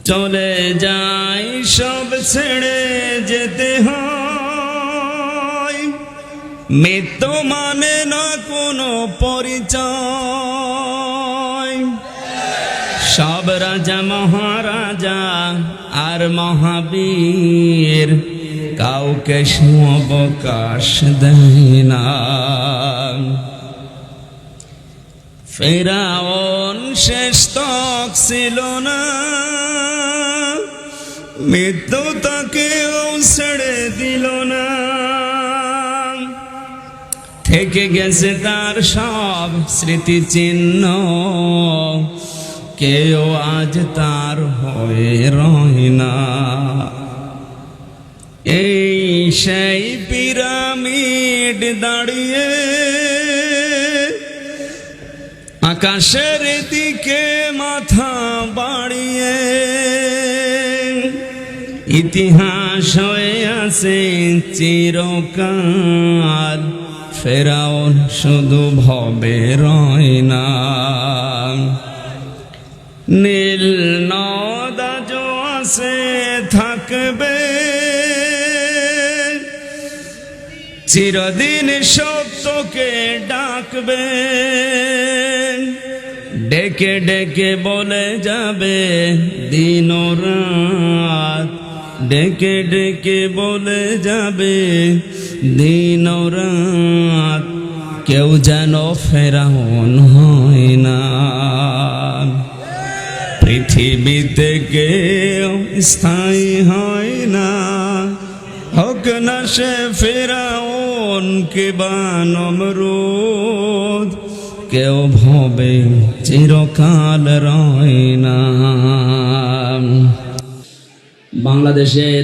চলে যাই সব ছেড়ে যেতে হয়, মৃত্যু মানে না কোনো পরিচয়। সব রাজা মহারাজা আর মহাবীর কাউকে অবকাশ দেয় না। ফেরাউন শেষ তক ছিল না, মৃত্যু তাকেও ছেড়ে দিল না। থেকে গেছে তার সব স্মৃতিচিহ্ন, কেউ আজ তার হয়ে রয় না। এই সেই পিরামিড দাঁড়িয়ে আকাশের দিকে মাথা বাড়িয়ে, ইতিহাস হয়ে আছে চিরকাল। ফেরাউন শুধু ভবে রয় না। নীল নদ আজও আছে থাকবে, চিরদিন সত্যকে ডাকবে। ডেকে ডেকে বলে যাবে দিন ও রাত, ডেকে ডেকে বলে যাবে দিন ও রাত। কেউ যেন ফেরাউন হয় না। পৃথিবীতে কেউ স্থায়ী হয় না, হোক না সে ফেরাউন কিবা নমরুদ। কেউ ভবে চিরকাল রয় না। বাংলাদেশের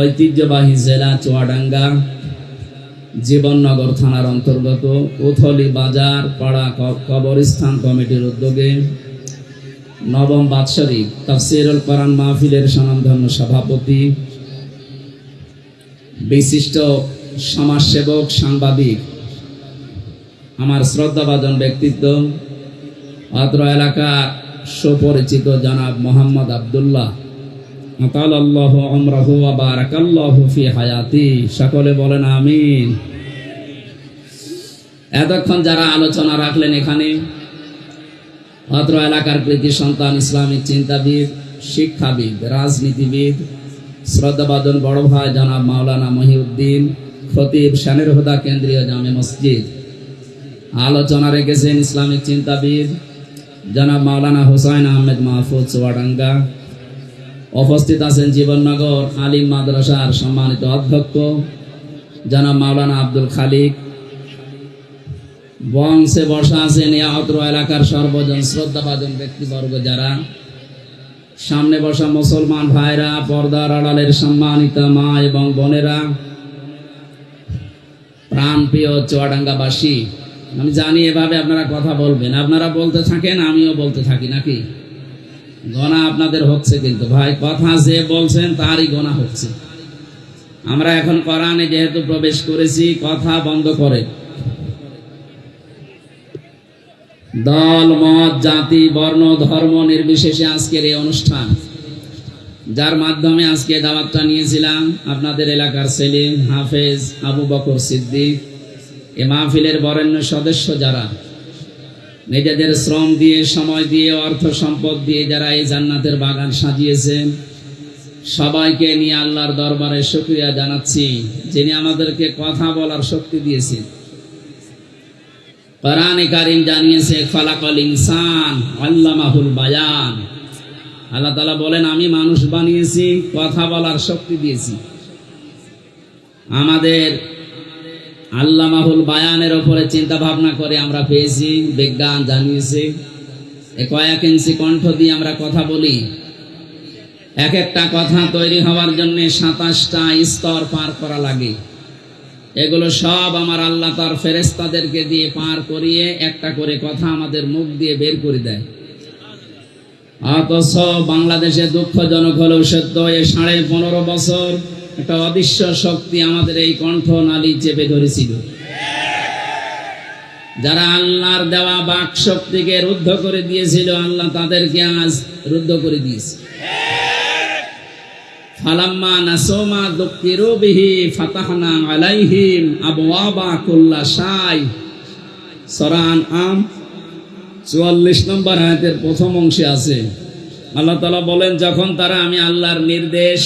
ঐতিহ্যবাহী জেলা চুয়াডাঙ্গা জীবননগর থানার অন্তর্গত উথলি বাজার পাড়া কবরস্থান কমিটির উদ্যোগে নবম বাৎসরিক তাফসীরুল কোরআন মাহফিলের স্বনামধন্য সভাপতি, বিশিষ্ট সমাজসেবক, সাংবাদিক, আমার শ্রদ্ধাভাজন ব্যক্তিত্ব, অত্র এলাকার সুপরিচিত জনাব মোহাম্মদ আব্দুল্লাহ, আতালাল্লাহু উমরাহু ওয়া বারাকাল্লাহু ফি হায়াতি। সকলে বলেন আমিন। এতক্ষণ যারা আলোচনা রাখলেন এখানে, অত্র এলাকার কৃতি সন্তান, ইসলামিক চিন্তাবিদ, শিক্ষাবিদ, রাজনীতিবিদ, শ্রদ্ধাভাজন বড় ভাই জনাব মাওলানা মহিউদ্দিন খতিব, শানের হুদা কেন্দ্রীয় জামে মসজিদ। আলোচনা রেখেছেন ইসলামিক চিন্তাবিদ জনাব মাওলানা হুসাইন আহমেদ মাহফুজ চুয়াডাঙ্গা। উপস্থিত আছেন জীবননগর আলিম মাদ্রাসার সম্মানিত অধ্যক্ষ জনাব মাওলানা আব্দুল খালিক। বংশে বসা আছেন অত্র এলাকার সর্বজন শ্রদ্ধাভাজন ব্যক্তিবর্গ যারা। সামনে বসা মুসলমান ভাইরা, পর্দার আড়ালের সম্মানিত মা এবং বোনেরা, প্রাণপ্রিয় চুয়াডাঙ্গাবাসী। আমি জানি এভাবে আপনারা কথা বলবেন, আপনারা বলতে থাকেন, আমিও বলতে থাকি, নাকি? গোনা আপনাদের হচ্ছে, কিন্তু ভাই কথা যে বলছেন তারই গোনা হচ্ছে। আমরা এখন কোরআনে যেহেতু প্রবেশ করেছি, কথা বন্ধ করে দল, মত, জাতি, বর্ণ, ধর্ম নির্বিশেষে আজকের এই অনুষ্ঠান, যার মাধ্যমে আজকে দাওয়াতটা নিয়েছিলাম আপনাদের এলাকার সেলিম হাফেজ আবু বকর সিদ্দিক, এ মাহফিলের বরেণ্য সদস্য যারা নিজেদের শ্রম দিয়ে, সময় দিয়ে, অর্থ সম্পদ দিয়ে যারা এই জান্নাতের বাগান সাজিয়েছেন, সবাইকে নিয়ে আল্লাহর দরবারে শুকরিয়া জানাচ্ছি, যিনি আমাদেরকে কথা বলার শক্তি দিয়েছেন। কোরআনে কারীম জানিয়েছে খালাকাল ইনসান আল্লামাহুল বায়ান। আল্লাহ তাআলা বলেন, আমি মানুষ বানিয়েছি, কথা বলার শক্তি দিয়েছি। আমাদের আল্লামাহুল বায়ানের উপরে চিন্তা ভাবনা করে আমরা পেয়েছি, বিজ্ঞান জানিয়েছে কয়েক ইঞ্চি কণ্ঠ দিয়ে আমরা কথা বলি। এক একটা কথা তৈরি হওয়ার জন্য 27টা স্তর পার করা লাগে। এগুলো সব আমার আল্লাহ তার ফেরেশতাদেরকে দিয়ে পার করিয়ে একটা করে কথা আমাদের মুখ দিয়ে বের করে দেয়। অথচ বাংলাদেশে দুঃখজনক হলেও সত্য, এই 15.5 বছর একটা অদৃশ্য শক্তি আমাদের এই কণ্ঠ নালী চেপে ধরেছিল। যারা আল্লাহর দেওয়া বাক শক্তিকে রুদ্ধ করে দিয়েছিল, আল্লাহ তাদেরকে আজ রুদ্ধ করে দিয়েছে। ফালাম্মা নাসুমা যুকিরু বিহি ফাতাহনা আলাইহিম আবওয়াবা কুল্লা শাই। সূরা আনআম 44 নম্বর আয়াতের প্রথম অংশে আছে আল্লাহ তাআলা বলেন, যখন তারা আমি আল্লাহর নির্দেশ,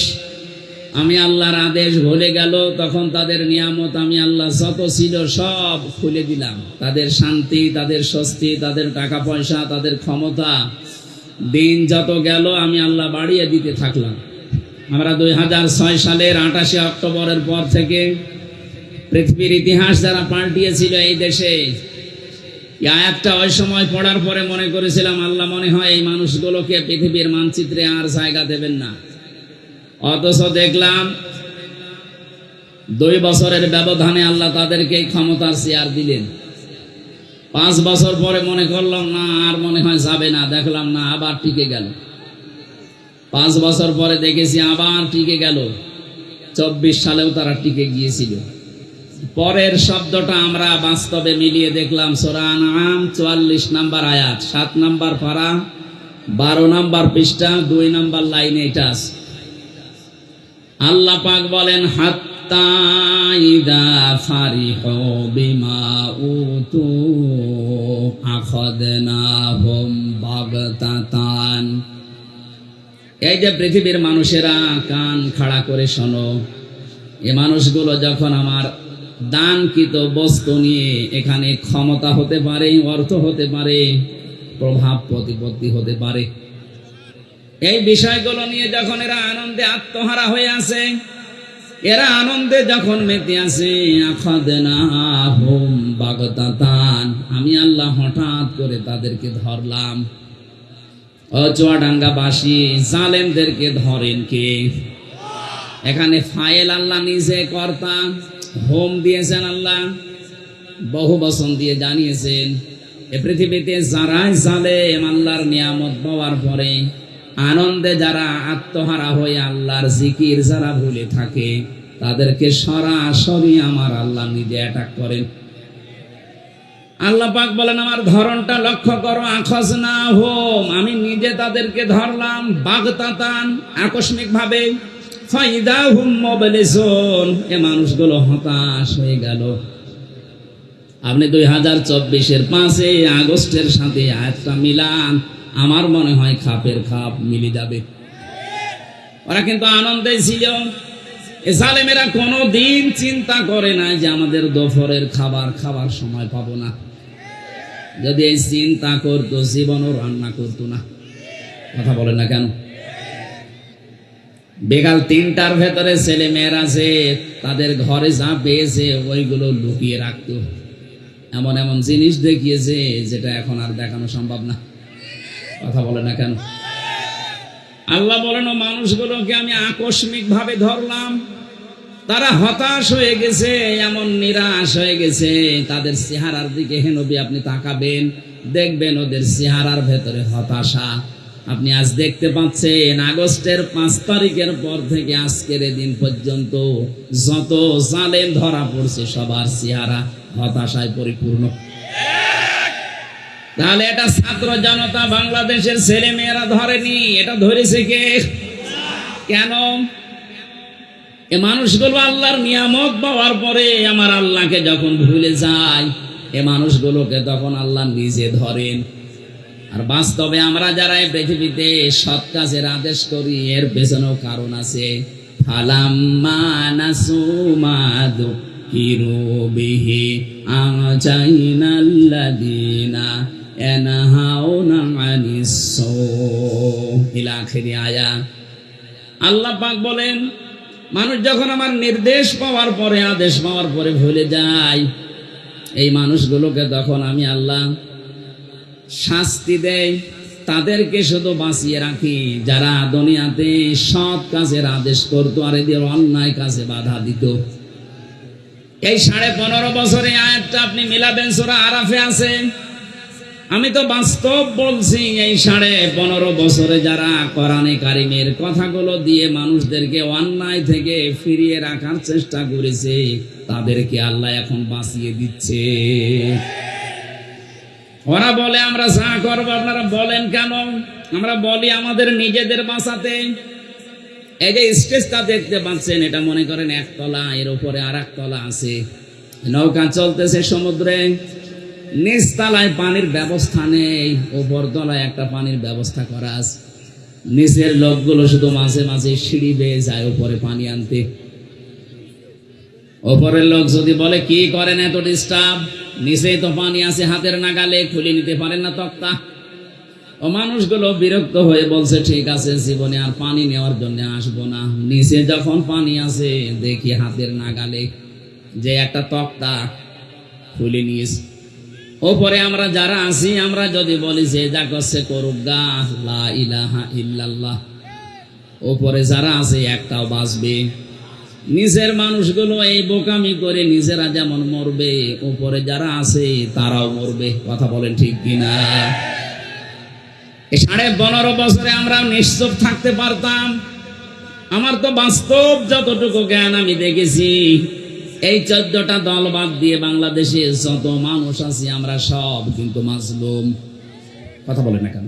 আমি আল্লাহর আদেশ ভুলে গেল, তখন তাদের নিয়ামত আমি আল্লাহ যত ছিল সব খুলে দিলাম। তাদের শান্তি, তাদের স্বস্তি, তাদের টাকা পয়সা, তাদের ক্ষমতা, দিন যত গেল আমি আল্লাহ বাড়িয়ে দিতে থাকলাম। আমরা 2006 সালের 28 অক্টোবরের পর থেকে পৃথিবীর ইতিহাস যারা পাল্টিয়েছিল এই দেশে, এই আয়াতটা ওই সময় পড়ার পরে মনে করেছিলাম আল্লাহ মনে হয় এই মানুষগুলোকে পৃথিবীর মানচিত্রে আর জায়গা দেবেন না। অথচ দেখলাম 2 বছরের ব্যবধানে আল্লাহ তাদেরকে ক্ষমতার চেয়ার দিলেন। 5 বছর পরে মনে করলাম না, আর মনে হয় যাবে না, দেখলাম না আবার টিকে গেল। 5 বছর পরে দেখেছি আবার টিকে গেল। 24 সালেও তারা টিকে গিয়েছিল। পরের শব্দটা আমরা বাস্তবে মিলিয়ে দেখলাম সূরা আনআম 44 নম্বর আয়াত, 7 নম্বর পারা, 12 নম্বর পৃষ্ঠা, 2 নম্বর লাইনে এটা আছে। আল্লাহ পাক বলেন, হাত্তা ইদা ফারিহু বিমা উতু আখাযনাহুম বাগতাতান। এই যে পৃথিবীর মানুষেরা কান খাড়া করে শোনো, এই মানুষগুলো যখন আমার দানকৃত বস্তু নিয়ে এখানে ক্ষমতা হতে পারে, অর্থ হতে পারে, প্রভাব প্রতিপত্তি হতে পারে, এই বিষয়গুলো নিয়ে যখন এরা আনন্দে আত্মহারা হয়ে আছে, এরা আনন্দে যখন মেতে আছে, আখাযনাহুম বাগতাতান, আমি আল্লাহ হঠাৎ করে তাদেরকে ধরলাম। ও চুয়াডাঙ্গাবাসী, জালেমদেরকে ধরেন কে? এখানে ফাইল আল্লাহ নিজে কর্তা, হোম দিয়েছেন আল্লাহ, বহু বচন দিয়ে জানিয়েছেন এ পৃথিবীতে যারাই জালেম আল্লাহর নিয়ামত পাওয়ার পরে আনন্দে যারা আত্মহারা হয়ে আল্লাহর জিকির যারা ভুলে থাকে, তাদেরকে সরাসরি আমার আল্লাহ নিজে অ্যাটাক করেন। আল্লাহ পাক বলেন, আমার ধরনটা লক্ষ্য করো, আখাযনাহুম, আমি নিজে তাদেরকে ধরলাম, বাগতাতান, আকস্মিক ভাবে, ফাইদাহুম মুবলিসুন, এ মানুষগুলো হতাশ হয়ে গেল। আপনি 2024-এর 5 আগস্টের সাথে আয়াতটা মিলান, আমার মনে হয় খাপের খাপ মিলে যাবে। ওরা কিন্তু আনন্দে ছিল। এ জালেমেরা কোনোদিন চিন্তা করে না যে আমাদের দুপুরের খাবার খাবার সময় পাবো না। যদি এই চিন্তা করতো, জীবনও রান্না করতো না। কথা বলেন না কেন? বেকাল 3টার ভেতরে ছেলে মেয়েরা যে তাদের ঘরে যা পেয়েছে ওইগুলো লুকিয়ে রাখতো। এমন এমন জিনিস দেখিয়েছে যেটা এখন আর দেখানো সম্ভব না। কথা বলে না কেন? আল্লাহ বলেন, ও মানুষগুলোকে আমি আকস্মিক ভাবে ধরলাম, তারা হতাশ হয়ে গেছে, এমন নিরাশ হয়ে গেছে। তাদের চেহারার দিকে হে নবী আপনি তাকাবেন, দেখবেন ওদের চেহারার ভেতরে হতাশা। আপনি আজ দেখতে পাচ্ছেন আগস্টের 5 তারিখের পর থেকে আজকের দিন পর্যন্ত যত জালেম ধরা পড়ছে সবার চেহারা হতাশায় পরিপূর্ণ। তাহলে এটা ছাত্র জনতা বাংলাদেশের ছেলে মেয়েরা ধরেনি, এটা ধরেছে কে? কেন? এ মানুষগুলো আল্লাহর নিয়ামত পাওয়ার পরে আমার আল্লাহকে যখন ভুলে যায়, এ মানুষগুলোকে তখন আল্লাহ নিজে ধরেন। আর বাস্তবে আমরা যারা এই পৃথিবীতে সৎ কাজের আদেশ করি, এর পেছনেও কারণ আছে। ফালাম্মা নাসু মা যুকিরু বিহি আনজাইনাল্লাযীনা ইয়ানহাউনা আনিস সূ ইলা আখিরি আয়াত। আল্লাহ পাক বলেন, মানুষ যখন আমার নির্দেশ পাওয়ার পরে, আদেশ পাওয়ার পরে ভুলে যায়, এই মানুষগুলোকে তখন আমি আল্লাহ শাস্তি দেই। তাদেরকে শুধু বাঁচিয়ে রাখি যারা দুনিয়াতে সৎ কাজের আদেশ করতো আর এদের অন্যায় কাজে বাধা দিত। এই 15.5 বছরে আয়াতটা আপনি মিলাবেন, সূরা আরাফে আছে। আমি তো বাস্তব বলছি, এই 15.5 বছরে যারা কোরআনে কারিমের কথাগুলো দিয়ে মানুষদেরকে অন্যায় থেকে ফিরিয়ে রাখার চেষ্টা করেছে, তাদেরকে আল্লাহ এখন বাঁচিয়ে দিচ্ছে। ওরা বলে আমরা যা করবো আপনারা বলেন কেন? আমরা বলি আমাদের নিজেদের বাঁচাতে। এই যে স্টেজটা দেখতে পাচ্ছেন, এটা মনে করেন একতলা, এর উপরে আর একতলা আছে। নৌকা চলতেছে সমুদ্রে, নিচ তলায় পানির ব্যবস্থা নেই, উপর তলায় একটা পানির ব্যবস্থা করা আছে। নিচের লোকগুলো শুধু মাঝে মাঝে সিঁড়ি বেয়ে যায় উপরে পানি আনতে। ওপরের লোক যদি বলে কি করেন এত ডিস্টার্ব, নিচেই তো পানি আছে হাতের নাগালে, খুলে নিতে পারেন না তক্তা? ও মানুষগুলো বিরক্ত হয়ে বলছে ঠিক আছে, জীবনে আর পানি নেওয়ার জন্য আসবো না, নিচে যখন পানি আছে দেখি হাতের নাগালে, যে একটা তক্তা খুলে নিয়েছে। ওপরে আমরা যারা আছি, আমরা যদি বলি যে যা করছে করুক গা, লা ইলাহা ইল্লাল্লাহ, ওপরে যারা আছে একটাও বাঁচবে। নিজের মানুষগুলো এই বোকামি করে নিজেরা যেমন মরবে, উপরে যারা আছে তারাও মরবে। কথা বলেন ঠিক কিনা? এই 15.5 বছরে আমরা নিশ্চুপ থাকতে পারতাম? আমার তো বাস্তব যতটুকু জ্ঞান আমি দেখেছি, এই 14টা দল বাদ দিয়ে বাংলাদেশে যত মানুষ আছে আমরা সব কিন্তু মাজলুম। কথা বলেন না কেন?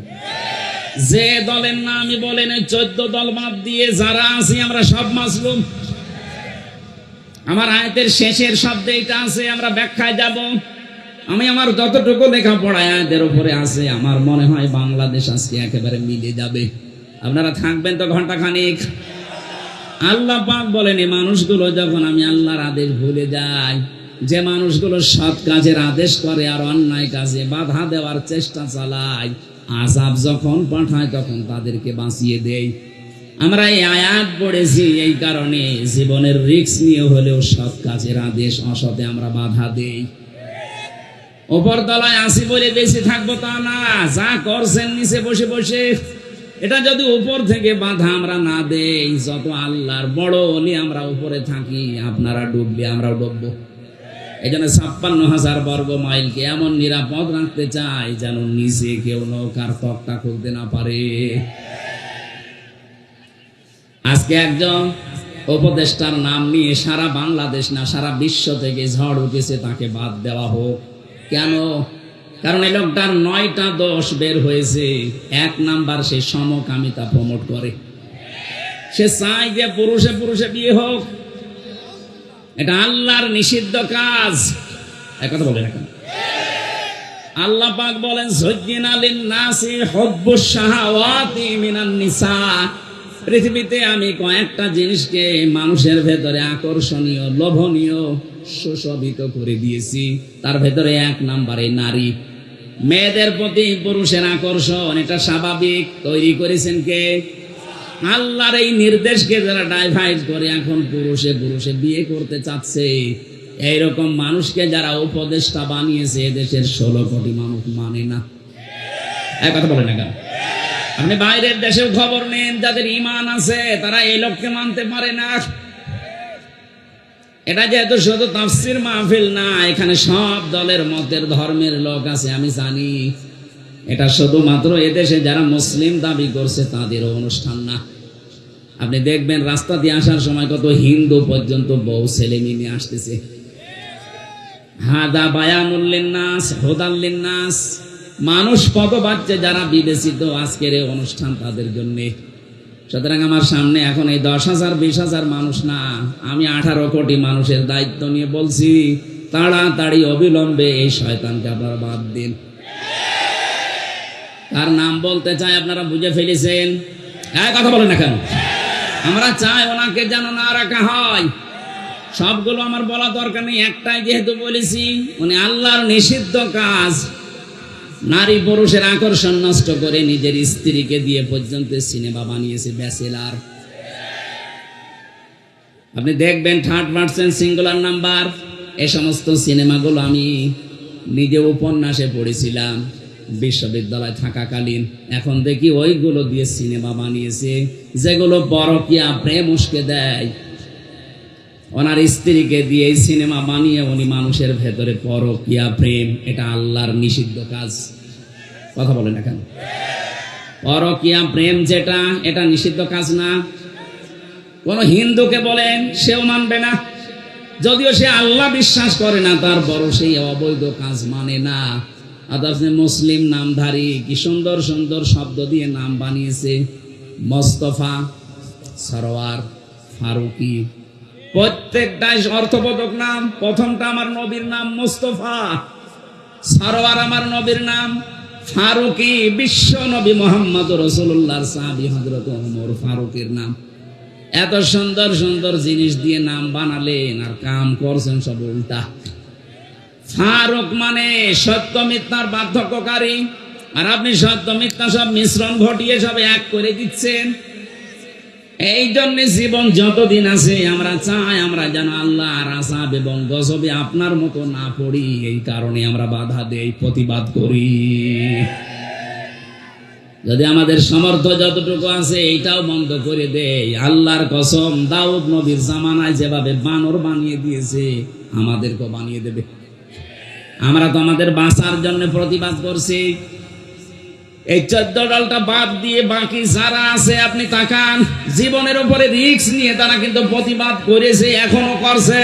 যে দলের নামই বলেন, 14 দল বাদ দিয়ে যারা আছি আমরা সব মাজলুম। আমার আয়াতের শেষের শব্দে এটা আছে, আমরা ব্যাখ্যায় যাব। আমি আমার যতটুকু লেখাপড়া আয়াতের উপরে আছে, আমার মনে হয় বাংলাদেশ আজকে একেবারে মিলে যাবে। আপনারা থাকবেন তো ঘন্টা খানিক। আল্লাহ পাক বলেন, এই মানুষগুলো যখন আমি আল্লাহর আদেশ ভুলে যাই, যে মানুষগুলো সৎ কাজের আদেশ করে আর অন্যায় কাজে বাধা দেওয়ার চেষ্টা চালায়, আযাব যখন পাঠায় তখন তাদেরকে বাঁচিয়ে দেই। আমরা এই আয়াত পড়েছি এই কারণে, জীবনের রিস্ক নিয়ে হলেও সৎ কাজের আদেশ, অসতে আমরা বাধা দেই। ওপর তলায় আসি বলে বেশি থাকবো তা না, যা করছেন নিচে বসে বসে, এটা যদি উপর থেকে বাধা আমরা না দেই, যত আল্লাহর বড় হলে আমরা উপরে থাকি, আপনারা ডুবলে আমরাও ডুববো। এই জন্য 56,000 বর্গ মাইলকে এমন নিরাপদ রাখতে চাই যেন নিচে কেউ নৌকার তক্তা খুলতে না পারে। আজকে একজন উপদেষ্টার নাম নিয়ে সারা বাংলাদেশ না সারা বিশ্ব থেকে ঝড় উঠেছে, তাকে বাদ দেওয়া হোক। কেন? কারণ এই লোকটার 9টা দোষ বের হয়েছে। 1 নাম্বার, সে সমকামিতা প্রমোট করে। সে চায় যে পুরুষে পুরুষে বিয়ে হোক, এটা আল্লাহর নিষিদ্ধ কাজ। একথা বলে না? আল্লাহ পাক বলেন, যুজ্জিনা লিন-নাসি হুব্বুশ শাহাওয়াতি মিনান নিসা। পৃথিবীতে আমি কয়েকটা জিনিসকে মানুষের ভেতরে আকর্ষণীয়, লোভনীয়, সুশোভিত করে দিয়েছি। তার ভেতরে 1 নাম্বারে নারী। মেয়েদের প্রতি পুরুষের আকর্ষণ, এটা স্বাভাবিক। তৈরি করেছেন কে? আল্লাহর এই নির্দেশকে যারা ডাইভাইড করে এখন পুরুষে পুরুষে বিয়ে করতে চাচ্ছে, এইরকম মানুষকে যারা উপদেষ্টা বানিয়েছে, দেশের 16 কোটি মানুষ মানে না। এক কথা বলে না কেন? আপনি বাইরের দেশেও খবর নেন, যাদের ঈমান আছে তারা এই লোককে মানতে পারে না। এটা যেহেতু শুধু তাফসীর মাহফিল না, এখানে সব দলের মতের ধর্মের লোক আছে, আমি জানি। এটা শুধুমাত্র এদেশে যারা মুসলিম দাবি করছে তাদেরও অনুষ্ঠান না। আপনি দেখবেন রাস্তা দিয়ে আসার সময় কত হিন্দু পর্যন্ত বউ ছেলে নিয়ে আসতেছে। হাদা বায়ানুল লিন্নাস হুদাল লিন্নাস। মানুষ কত বাচ্চা যারা বিবেচিত আজকের এই অনুষ্ঠান তাদের জন্য। সুতরাং আমার সামনে এখন এই 10,000 20,000 মানুষ না, আমি 18 কোটি মানুষের দায়িত্ব নিয়ে বলছি, তাড়াতাড়ি অবিলম্বে এই শয়তানকে আপনারা বাদ দিন। তার নাম বলতে চাই, আপনারা বুঝে ফেলেছেন। কথা বলেন না কেন? আমরা চাই ওনাকে যেন না রাখা হয়। সবগুলো আমার বলা দরকার নেই, একটাই যেহেতু বলেছি, উনি আল্লাহর নিষিদ্ধ কাজ, নারী পুরুষের আকর্ষণ নষ্ট করে নিজের স্ত্রীকে দিয়ে পর্যন্ত সিনেমা বানিয়েছে ব্যাচেলার। আপনি দেখবেন 3rd-person সিঙ্গুলার নাম্বার। এই সমস্ত সিনেমাগুলো আমি নিজে উপন্যাসে পড়েছিলাম বিশ্ববিদ্যালয় থাকাকালীন। এখন দেখি ওইগুলো দিয়ে সিনেমা বানিয়েছে, যেগুলো পরকীয়া প্রেম উস্কে দেয়। ওনার স্ত্রীকে দিয়ে এই সিনেমা বানিয়ে উনি মানুষের ভেতরে পরকীয়া প্রেম, এটা আল্লাহর নিষিদ্ধ কাজ। কথা বলেন না কেন? পরকীয়া প্রেম যেটা, এটা নিষিদ্ধ কাজ না। কোন হিন্দুকে বলেন, সেও মানবে না। যদিও সে আল্লাহ বিশ্বাস করে না, তারপরও সেই অবৈধ কাজ মানে না। অথচ মুসলিম নামধারী কি সুন্দর সুন্দর শব্দ দিয়ে নাম বানিয়েছে। মোস্তফা, সরোয়ার, ফারুকি, প্রত্যেকটাই অর্থবোধক নাম। প্রথমটা আমার নবীর নাম মুস্তফা, সরোয়ার আমার নবীর নাম, ফারুকি বিশ্ব নবী মোহাম্মদ রাসূলুল্লাহর সাহাবী হযরত ওমর ফারুকের নাম। এত সুন্দর সুন্দর জিনিস দিয়ে নাম বানালেন আর কাম করছেন সব উল্টা। ফারুক মানে সত্য মিথ্যার পার্থক্যকারী, আর আপনি সত্য মিথ্যা সব মিশ্রণ ঘটিয়ে সব এক করে দিচ্ছেন। এই জন্য জীবন যতদিন আছে আমরা চাই আমরা যেন আল্লাহর আযাব এবং গজবে আপনার মতো না পড়ি। এই কারণে আমরা বাধা দেই, প্রতিবাদ করি। যদি আমাদের সামর্থ্য যতটুকু আছে এইটাও বন্ধ করে দেয়, আল্লাহর কসম দাউদ নবীর জামানায় যেভাবে বানর বানিয়ে দিয়েছে আমাদেরকেও বানিয়ে দেবে। আমরা তো আমাদের বাঁচার জন্য প্রতিবাদ করছি। এই 14 দলটা বাদ দিয়ে বাকি যারা আছে আপনি তাকান, জীবনের উপরে রিস্ক নিয়ে তারা কিন্তু প্রতিবাদ করেছে, এখনো করছে।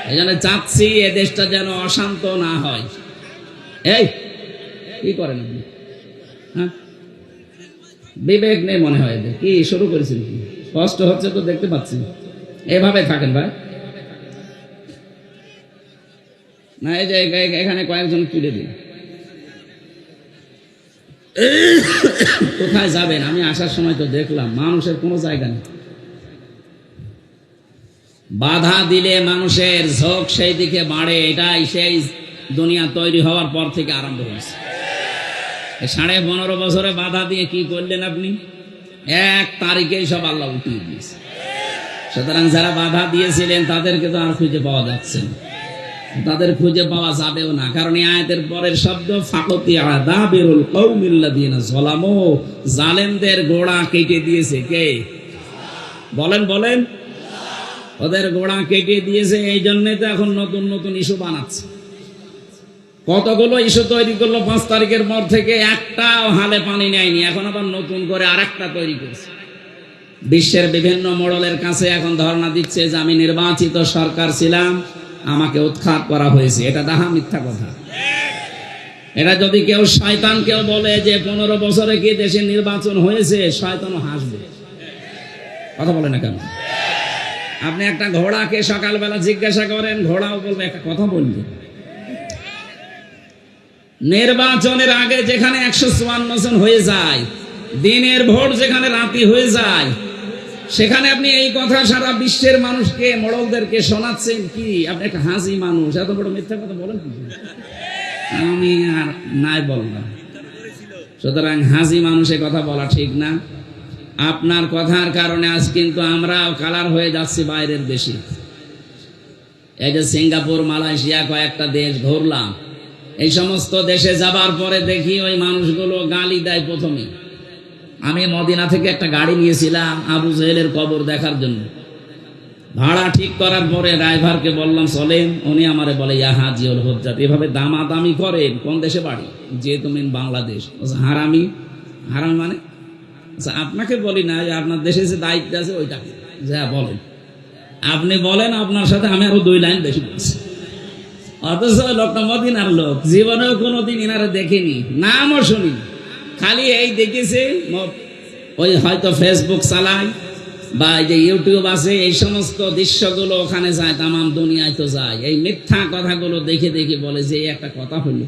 এই জন্য চাচ্ছি এ দেশটা যেন অশান্ত না হয়। এই কি করেন আপনি? হ্যাঁ, বিবেক নেই মনে হয়। কি শুরু করেছেন? কি কষ্ট হচ্ছে তো দেখতে পাচ্ছি। এভাবে থাকেন ভাই না। এই যে এখানে কয়েকজন তুলে দিন। কোথায় যাবেন? আমি আসার সময় তো দেখলাম মানুষের কোনো জায়গা নেই। বাধা দিলে মানুষের ঝোঁক সেই দিকে বাড়ে। এটাই সেই দুনিয়া তৈরি হওয়ার পর থেকে আরম্ভ হয়েছে। 15.5 বছরে বাধা দিয়ে কি করলেন আপনি? 1 তারিখেই সব আল্লাহ উঠিয়ে দিয়েছে। সুতরাং যারা বাধা দিয়েছিলেন তাদেরকে তো আর খুঁজে পাওয়া যাচ্ছে না, তাদের খুঁজে পাওয়া যাবেও না। কারণ এই আয়াতের পরের শব্দ ফাকতি আদাবিরুল কওমিল্লাযিনা যালামু, জালেমদের গোড়া কেটে দিয়েছে কে? বলেন বলেন। ওদের গোড়া কেটে দিয়েছে। এই জন্যই তো এখন নতুন নতুন ইস্যু বানাচ্ছে। কতগুলো ইস্যু তৈরি করলো 5 তারিখের পর থেকে, একটাও হালে পানি নেয়নি। এখন আবার নতুন করে আরেকটা তৈরি করছে। বিশ্বের বিভিন্ন মোড়লের কাছে এখন ধর্ণা দিচ্ছে যে আমি নির্বাচিত সরকার ছিলাম, আমাকে উৎখাত করা হয়েছে। এটা ডাহা মিথ্যা কথা। এটা যদি কেউ শয়তান কেউ বলে যে 15 বছরে কি দেশে নির্বাচন হয়েছে, শয়তানও হাসবে। কথা বলে না কেন? আপনি একটা ঘোড়াকে সকালবেলা জিজ্ঞাসা করেন, ঘোড়াও বলবে একটা কথা বলবে। নির্বাচনের আগে যেখানে 154 জন হয়ে যায়, দিনের ভোট যেখানে রাতি হয়ে যায়, সেখানে আপনি এই কথা সারা বিশ্বের মানুষকে মোড়লদেরকে শোনাচ্ছেন কি? আপনি একটা হাসি মানুষ, এত বড় মিথ্যা কথা বলেন কি? আমি আর নাই বললাম। সুতরাং হাসি মানুষের কথা বলা ঠিক না। আপনার কথার কারণে আজ কিন্তু আমরাও কালার হয়ে যাচ্ছি বাইরের দেশে। এই যে সিঙ্গাপুর, মালয়েশিয়া কয়েকটা দেশ ঘুরলাম। এই সমস্ত দেশে যাবার পরে দেখি ওই মানুষগুলো গালি দেয়। প্রথমে আমি মদিনা থেকে একটা গাড়ি নিয়েছিলাম আবু জেহেলের কবর দেখার জন্য। ভাড়া ঠিক করার পরে ড্রাইভারকে বললাম চলেন, উনি আমারে বলে ইয়া হাজিউল হুজ্জাত। এভাবে দামাদামি করেন। কোন দেশে বাড়ি? যে তুমি বাংলাদেশ। হারামি। হারামি মানে? আচ্ছা আপনাকে বলি না যে আপনার দেশে যে দায়িত্ব আছে ওইটাকে যা বলেন। আপনি বলেন আপনার সাথে আমি আরো 2 লাইন বেশি বলছি। অথচ লোকটা মদিনার লোক, জীবনেও কোনোদিন ইনারে দেখেনি, নামও শুনি। খালি এই দেখেছে ওই হয়তো ফেসবুক চালায় বা এই যে ইউটিউব আছে, এই সমস্ত দৃশ্যগুলো ওখানে যায়, তামাম দুনিয়ায় তো যায়। এই মিথ্যা কথাগুলো দেখে দেখে বলে যে একটা কথা হলো,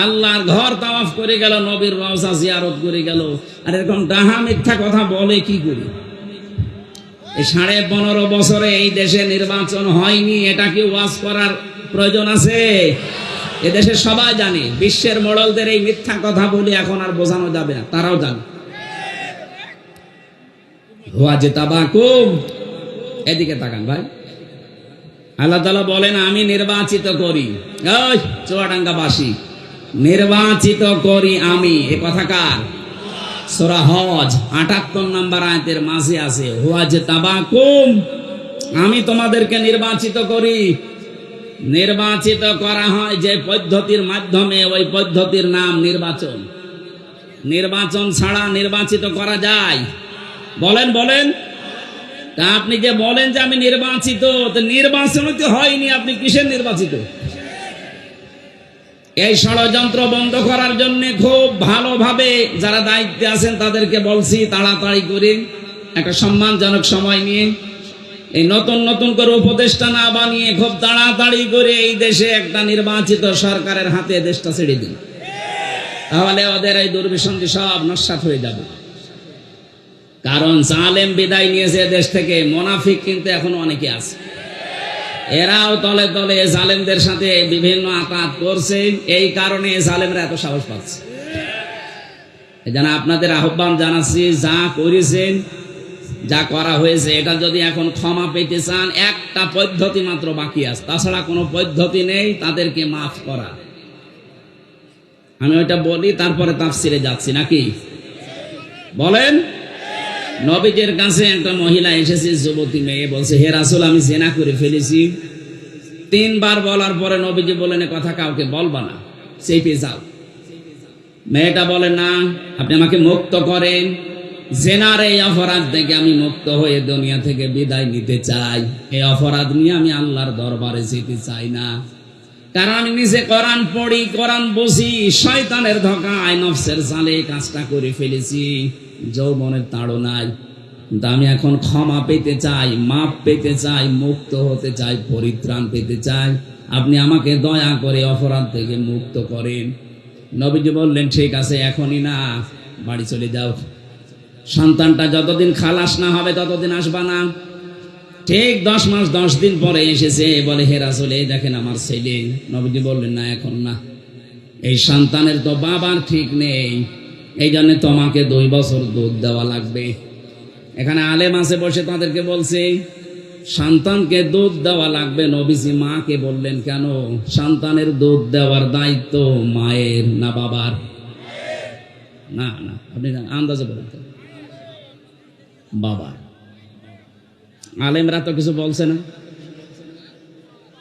আল্লাহর ঘর তাওয়াফ করে গেল, নবীর রওজা জিয়ারত করে গেল, আর এরকম ডাহা মিথ্যা কথা বলে কি করে? এই 15.5 বছরে এই দেশে নির্বাচন হয়নি, এটা কি ওয়াজ করার প্রয়োজন আছে? এদেশে সবাই জানে। বিশ্বের মোড়লদের এই মিথ্যা কথা বলে এখন আর বোঝানো যাবে না, তারাও জানে। এদিকে তাকান ভাই। আল্লাহ তাআলা বলেন আমি নির্বাচিত করি। ওই চুয়াডাঙ্গাবাসী, নির্বাচিত করি আমি। এ কথা কার? সূরা হজ 78 নম্বর আয়াতের মাঝে আছে ওয়াজতাবাকুম, আমি তোমাদেরকে নির্বাচিত করি। নির্বাচিত করা হয় যে পদ্ধতির মাধ্যমে, ওই পদ্ধতির নাম নির্বাচন। নির্বাচন ছাড়া নির্বাচিত করা যায়? বলেন বলেন। তা আপনি যে বলেন যে আমি নির্বাচিত, তো নির্বাচন তো হয়নি, আপনি কিসের নির্বাচিত? এই ষড়যন্ত্র বন্ধ করার জন্য খুব ভালোভাবে যারা দায়িত্বে আছেন তাদেরকে বলছি তাড়াতাড়ি করে একটা সম্মানজনক সময় নিয়ে এই নতুন নতুন করে উপদেষ্টা না বানিয়ে খুব তাড়াতাড়ি করে এই দেশে একটা নির্বাচিত সরকারের হাতে দেশটা ছেড়ে দিন, তাহলে ওদের এই দুর্বিসন্ধি সব নস্যাৎ হয়ে যাবে। কারণ জালেম বিদায় নিয়েছে দেশ থেকে, মুনাফিক কিন্তু এখনো অনেকে আছে, এরাও তলে তলে জালেমদের সাথে বিভিন্ন আঘাত করছে, এই কারণে জালেমরা এত সাহস পাচ্ছে। এজন্য আপনাদের আহ্বান জানাচ্ছি, যা করেছেন, যা করা হয়েছে, এটা যদি এখন ক্ষমা পেতে চান, একটা পদ্ধতি মাত্র বাকি আছে, তাছাড়া কোনো পদ্ধতি নেই তাদেরকে মাফ করা। আমি ওইটা বলি, তারপরে তাফসিরে যাচ্ছি নাকি বলেন। নবীজির কাছে একটা মহিলা এসেছে, যুবতী মেয়ে, বলছে, হে রাসূল, আমি জিনা করে ফেলেছি। 3 বার বলার পরে নবীজি বলেন, এ কথা কাউকে বলবা না, চেপে যাও। মেয়েটা বলে, না, আপনি আমাকে মুক্ত করেন, জিনার এই অপরাধ থেকে আমি মুক্ত হয়ে দুনিয়া থেকে বিদায় নিতে চাই। এই অপরাধ নিয়ে আমি আল্লাহর দরবারে যেতে চাই না, কারণ আমি নিজে কোরআন পড়ি, কোরআন বুঝি, শয়তানের ধোঁকায় নফসের জালে কাজটা করে ফেলেছি, যৌবনের তাড়নায়। কিন্তু আমি এখন ক্ষমা পেতে চাই, মাপ পেতে চাই, মুক্ত হতে চাই, পরিত্রাণ পেতে চাই। আপনি আমাকে দয়া করে অপরাধ থেকে মুক্ত করেন। নবীজি বললেন, ঠিক আছে, এখনই না, বাড়ি চলে যাও। সন্তানটা যতদিন খালাস না হবে ততদিন আসবা না। ঠিক 10 মাস 10 দিন পরে এসেছে, বলে, হে রাসূল, এই দেখেন আমার ছেলে। নবীজি বললেন, না, এখন না, এই সন্তানের তো বাবার ঠিক নেই, এই জন্য তোমাকে 2 বছর দুধ দেওয়া লাগবে। এখানে আলেম আছে বসে, তাদেরকে বলছে সন্তানকে দুধ দেওয়া লাগবে। নবীজি মাকে বললেন, কেন? সন্তানের দুধ দেওয়ার দায়িত্ব মায়ের না বাবার? না না, আপনি আন্দাজে বলেন, বাবার। আলেমরা তো কিছু বলছে না,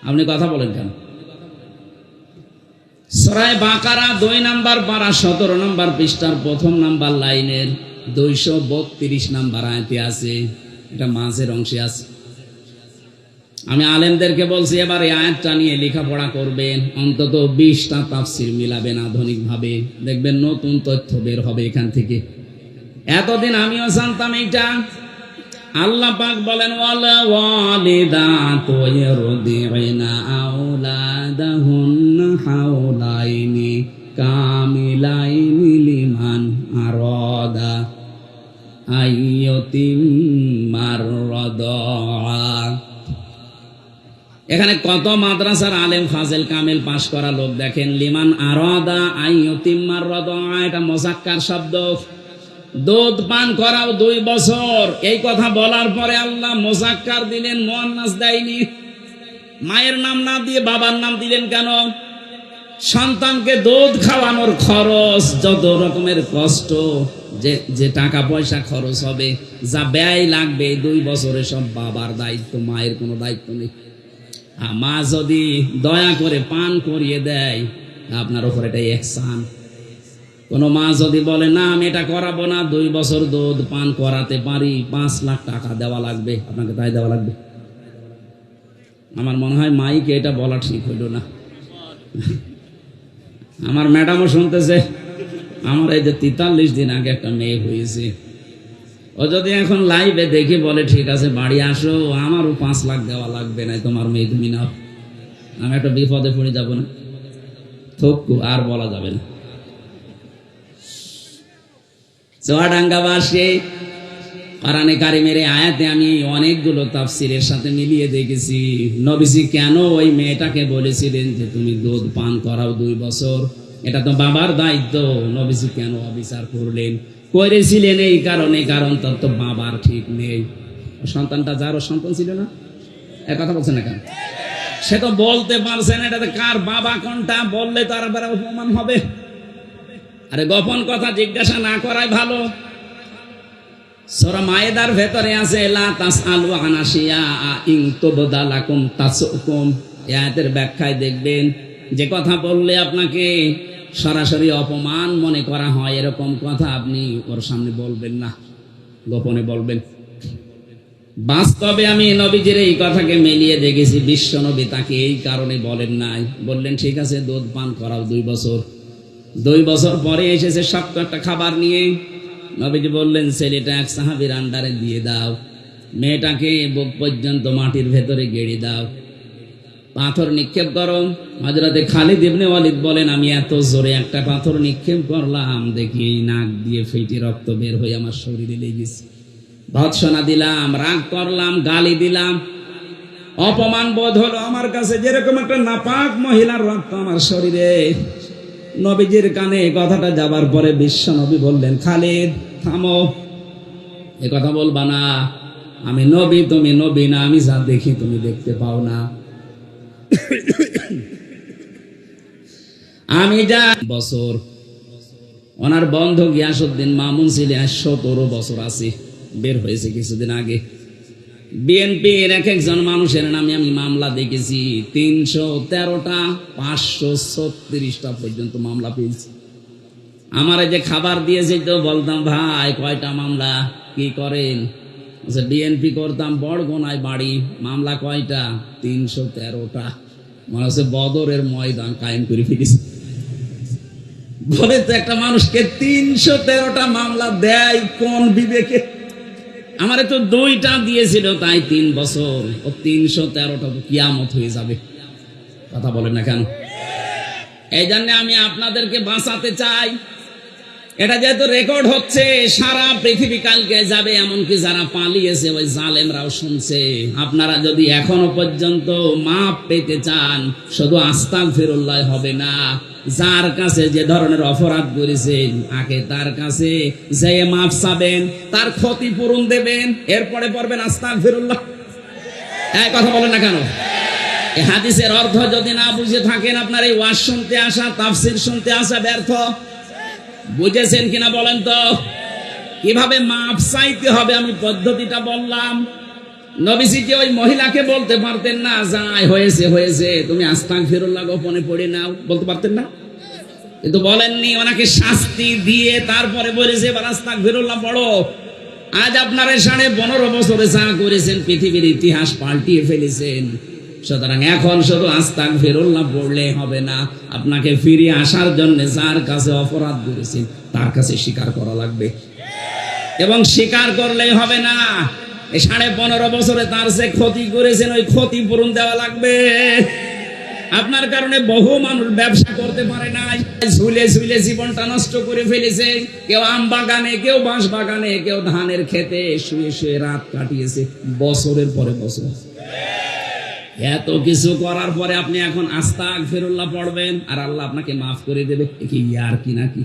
আপনি কথা বলেন কেন? সূরা বাকারা 2 নম্বর পারা 17 নম্বর পৃষ্ঠার 1 নম্বর লাইনের 232 নম্বর আয়াতে আছে, এটা মাঝের অংশে আছে। আমি আলেমদেরকে বলছি, এবার এই আয়াতটা নিয়ে লেখাপড়া করবেন, অন্তত 20টা তাফসীর মিলাবেন আধুনিকভাবে, দেখবেন নতুন তথ্য বের হবে এখান থেকে। এতদিন আমিও জানতাম এইটা। আল্লাহ পাক বলেন, ওয়ালা ওয়ালিদাতু ইরদি'না আওলাদাহুন্না হাওলাইনি কামিলাইনি লিমান আরাদা আইয়ুতিম্মার রাদা। এখানে কত মাদ্রাসার আলেম ফাজেল কামেল পাশ করা লোক দেখেন, লিমান আরাদা আইয়ুতিম্মার রাদা, এটা মুযাক্কার শব্দ। দুধ পান করাও 2 বছর, এই কথা বলার পরে আল্লাহ মুযাক্কার দিলেন, মুয়ান্নাস দেয়নি। মায়ের নাম না দিয়ে বাবার নাম দিলেন কেন? সন্তানকে দুধ খাওয়ানোর খরচ, যত রকমের কষ্ট, যে টাকা পয়সা খরচ হবে, যা ব্যয় লাগবে, 2 বছরে সব বাবার দায়িত্ব, মায়ের কোনো দায়িত্ব নেই। মা যদি দয়া করে পান করিয়ে দেয়, আপনার উপর এটা ইহসান। কোন মা যদি বলে, না, আমি এটা করাবো না, 2 বছর দুধ পান করাতে পারি, 5 লাখ টাকা দেওয়া লাগবে, আপনাকে তাই দেওয়া লাগবে? আমার মনে হয় মাইকে এটা বলা ঠিক হইল না। আমার ম্যাডামও শুনতেছে। আমার এই যে 43 দিন আগে একটা মেয়ে হয়েছে, ও যদি এখন লাইভে দেখে বলে, ঠিক আছে বাড়ি আসো, আমারও 5 লাখ দেওয়া লাগবে, না তোমার মেয়ে তুমি নাও, আমি একটা বিপদে পড়ে যাব না? থক্কু, আর বলা যাবে না। চুয়াডাঙ্গাবাসী কোরআনে কারিমের আয়াতে আমি অনেকগুলো তাফসীরের সাথে মিলিয়ে দেখেছি, নবীজি কেন ওই মেয়েটাকে বলেছিলেন যে তুমি দুধ পান করাও 2 বছর, এটা তো বাবার দায়িত্ব। নবীজি কেন অবিচার করলেন? করেছিলেন এই কারণে, কারণ তার তো বাবার ঠিক নেই। সন্তানটা যার, সন্তান ছিল না, এর কথা বলছেন না কেন? সে তো বলতে পারছে না এটাতে কার বাবা কোনটা, বললে তার আবার অপমান হবে। আরে গোপন কথা জিজ্ঞাসা না করাই ভালো। সূরা মায়েদার ভেতরে আছে, লা তাসআলু আন আশিয়া ইন তুবদা লাকুম তাসুকুম। এই আয়াতের ব্যাখ্যায় দেখবেন, যে কথা বললে আপনাকে সরাসরি অপমান মনে করা হয়, এরকম কথা আপনি ওর সামনে বলবেন না, গোপনে বলবেন। বাস্তবে আমি নবীজির এই কথাকে মিলিয়ে দেখেছি, বিশ্ব নবী তাকে এই কারণে বলেন নাই, বললেন ঠিক আছে দুধ পান করাও 2 বছর। 2 বছর পরে এসেছে শক্ত একটা খাবার নিয়ে, নবীজি বললেন ছেলেটা এক সাহাবীর আন্ডারে দিয়ে দাও, মেয়েটাকে বুক পর্যন্ত মাটির ভেতরে গেড়ে দাও, পাথর নিক্ষেপ করো। হযরতে খালিদ ইবনে ওয়ালিদ বলেন আমি এত জোরে একটা পাথর নিক্ষেপ করলাম দেখি এই নাক দিয়ে ফেটে রক্ত বের হয়ে আমার শরীরে লেগেছে। ভৎসনা দিলাম, রাগ করলাম, গালি দিলাম, অপমান বোধ হলো আমার কাছে, যেরকম একটা নাপাক মহিলার রক্ত আমার শরীরে। নবীজির কানে কথাটা যাবার পরে বিশ্ব নবী বললেন খালিদ থামো, এ কথা বলবা না, আমি নবী তুমি নবী না, আমি যা দেখি তুমি দেখতে পাও না। আমি যা বছর ওনার বন্ধু গিয়াসউদ্দিন মামুন ছিলেন 17 বছর আছে, বের হয়েছে কিছুদিন আগে। বিএনপির এক একজন মানুষের নামে আমি মামলা দেখেছি, 313টা 536টা পর্যন্ত মামলা পেয়েছি। আমার এই যে খাবার দিয়েছে তো বলতাম ভাই কয়টা মামলা, কি করেন? বিএনপি করতাম, বড়গোনায় বাড়ি, মামলা কয়টা? 313টা। মনে হচ্ছে বদরের ময়দান কায়েম করে ফিরেছে। বলে তো একটা মানুষকে 313টা মামলা দেয় কোন বিবেকে? আমারে তো 2টা দিয়েছিল, তাই 3 বছর। ও 313টা তো কিয়ামত হয়ে যাবে। কথা বলেন না কেন? এই জন্য আমি আপনাদেরকে বাঁচাতে চাই। এটা যেহেতু রেকর্ড হচ্ছে, সারা পৃথিবী কালকে যাবে, এমনকি যারা পালিয়েছে ওই জালেমরাও শুনছে। আপনারা যদি এখনো পর্যন্ত মাপ পেতে চান, শুধু আস্তাগফিরুল্লাহ হবে না, যার কাছে যে ধরনের অপরাধ করেছেন আগে তার কাছে যে মাপ চাবেন, তার ক্ষতিপূরণ দেবেন, এরপরে পড়বেন আস্তাগফিরুল্লাহ। এই কথা বলেন না কেন? এই হাদিসের অর্থ যদি না বুঝে থাকেন, আপনার এই ওয়াজ শুনতে আসা, তাফসীর শুনতে আসা ব্যর্থ। বুঝেছেন কিনা বলেন তো? কিভাবে মাপ চাইতে হবে আমি পদ্ধতিটা বললাম। নবীজি যে ওই মহিলাকে বলতে পারতেন না, যাই হয়েছে হয়েছে, তুমি আস্তাগফিরুল্লাহ গোপনে পড়ে নাও, বলতে পারতেন না? কিন্তু বলেননি, ওনাকে শাস্তি দিয়ে তারপরে বলেছে এবার আস্তাগফিরুল্লাহ পড়ো। আজ আপনারা 15.5 বছরে যা করেছেন পৃথিবীর ইতিহাস পাল্টিয়ে ফেলেছেন। সুতরাং এখন শুধু আস্তাগফিরুল্লাহ পড়লে হবে না, আপনাকে ফিরে আসার জন্য যার কাছে অপরাধ করেছেন তার কাছে স্বীকার করা লাগবে। এবং স্বীকার করলেই হবে না, এই 15.5 বছরে তার যে ক্ষতি করেছেন ওই ক্ষতিপূরণ দেওয়া লাগবে। আপনার কারণে বহু মানুষ ব্যবসা করতে পারে না, ঝুলে ঝুলে জীবনটা নষ্ট করে ফেলেছে। কেউ আম বাগানে, কেউ বাঁশ বাগানে, কেউ ধানের খেতে শুয়ে শুয়ে রাত কাটিয়েছে বছরের পরে বছর। এত কিছু করার পরে আপনি এখন আস্তাগফিরুল্লাহ পড়বেন আর আল্লাহ আপনাকে মাফ করে দেবে, কি আর কি নাকি?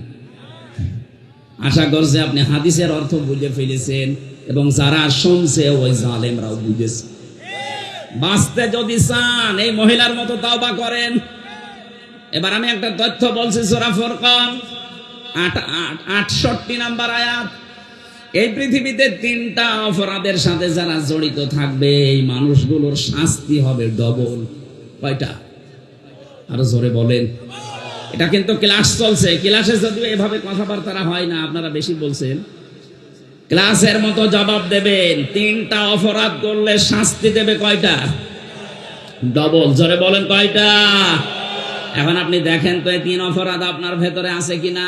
আশা করছে আপনি হাদিসের অর্থ বুঝে ফেলেছেন এবং যারা শুনছে ওই জালেমরাও বুঝেছে। বাঁচতে যদি চান এই মহিলার মতো তওবা করেন। এবার আমি একটা তথ্য বলছি, সূরা ফুরকান 68 নম্বর আয়াত। এই পৃথিবীতে 3টা অপরাধের সাথে যারা জড়িত থাকবে এই মানুষগুলোর শাস্তি হবে ডবল। কয়টা? আরো জোরে বলেন। এটা কিন্তু ক্লাস চলছে, ক্লাসে যদিও এভাবে কথাবার্তা হয় না, আপনারা বেশি বলছেন। ক্লাসের মতো জবাব দেবেন। 3টা অপরাধ করলে শাস্তি দেবে কয়টা? ডবল। জোরে বলেন কয়টা? এখন আপনি দেখেন তো এই 3 অপরাধ আপনার ভেতরে আছে কিনা।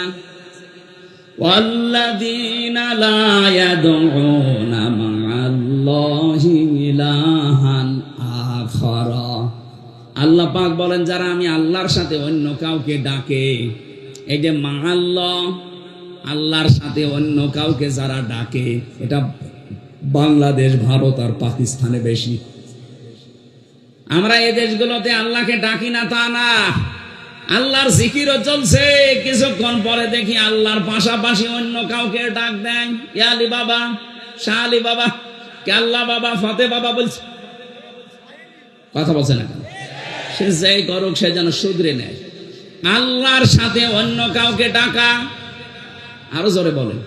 ওয়াল্লাযীনা লা ইয়াদউনা মা'আল্লাহি ইলাহান আখারা। আল্লাহ পাক বলেন যারা আমি আল্লাহর সাথে অন্য কাউকে ডাকে, এই যে মা'আল্লাহ, আল্লাহর সাথে অন্য কাউকে যারা ডাকে, এটা বাংলাদেশ, ভারত আর পাকিস্তানে বেশি। আমরা এই দেশগুলোতে আল্লাহকে ডাকি না তা না, আল্লাহর জিকিরও চলছে, কিছুক্ষণ পরে দেখি আল্লাহর পাশাপাশি অন্য কাউকে ডাক দেন। ইয়া আলী বাবা, শাহ আলী বাবা, কেল্লা বাবা, ফতে বাবা বলছে। কথা বলছে না কেন? সে যেই করুক সে যেন শুধরে নেয়। আল্লাহর সাথে অন্য কাউকে ডাকা, আরো জোরে বলেন,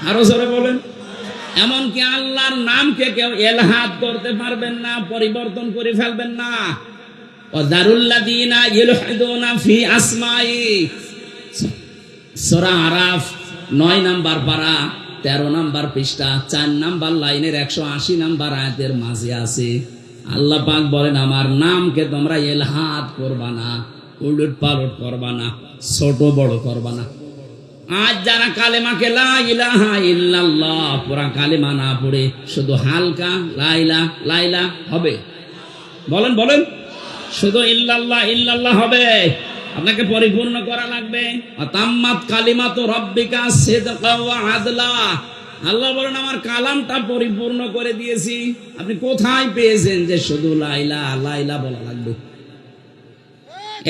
আরো জোরে বলেন। এমনকি আল্লাহর নামকে কেউ এলহাদ করতে পারবেন না, পরিবর্তন করে ফেলবেন না। ওয়াদারুল্লাযীনা ইলহাদুনা ফি আসমাই, সূরা আরাফ 9 নম্বর পারা 13 নম্বর পৃষ্ঠা 4 নম্বর লাইনের 180 নম্বর আয়াতের মাঝে আছে। আল্লাহ পাক বলেন আমার নামকে তোমরা এলহাদ করবা না, উলট পালট করবা না, ছোট বড় করবা না। আজ যারা কালেমাকে লা ইলাহা ইল্লাল্লাহ পুরা কালেমা না পড়ে শুধু হালকা লা ইলাহা লা ইলাহা হবে, বলেন বলেন, শুধু ইল্লাল্লাহ ইল্লাল্লাহ হবে, আপনাকে পরিপূর্ণ করা লাগবে। তাম্মাত কালিমাতু রাব্বিকা সিদকাও ওয়া আদলা, আল্লাহ বলেন আমার কালামটা পরিপূর্ণ করে দিয়েছি। আপনি কোথায় পেয়েছেন যে শুধু লা ইলাহা লা ইলাহা বলা লাগবে?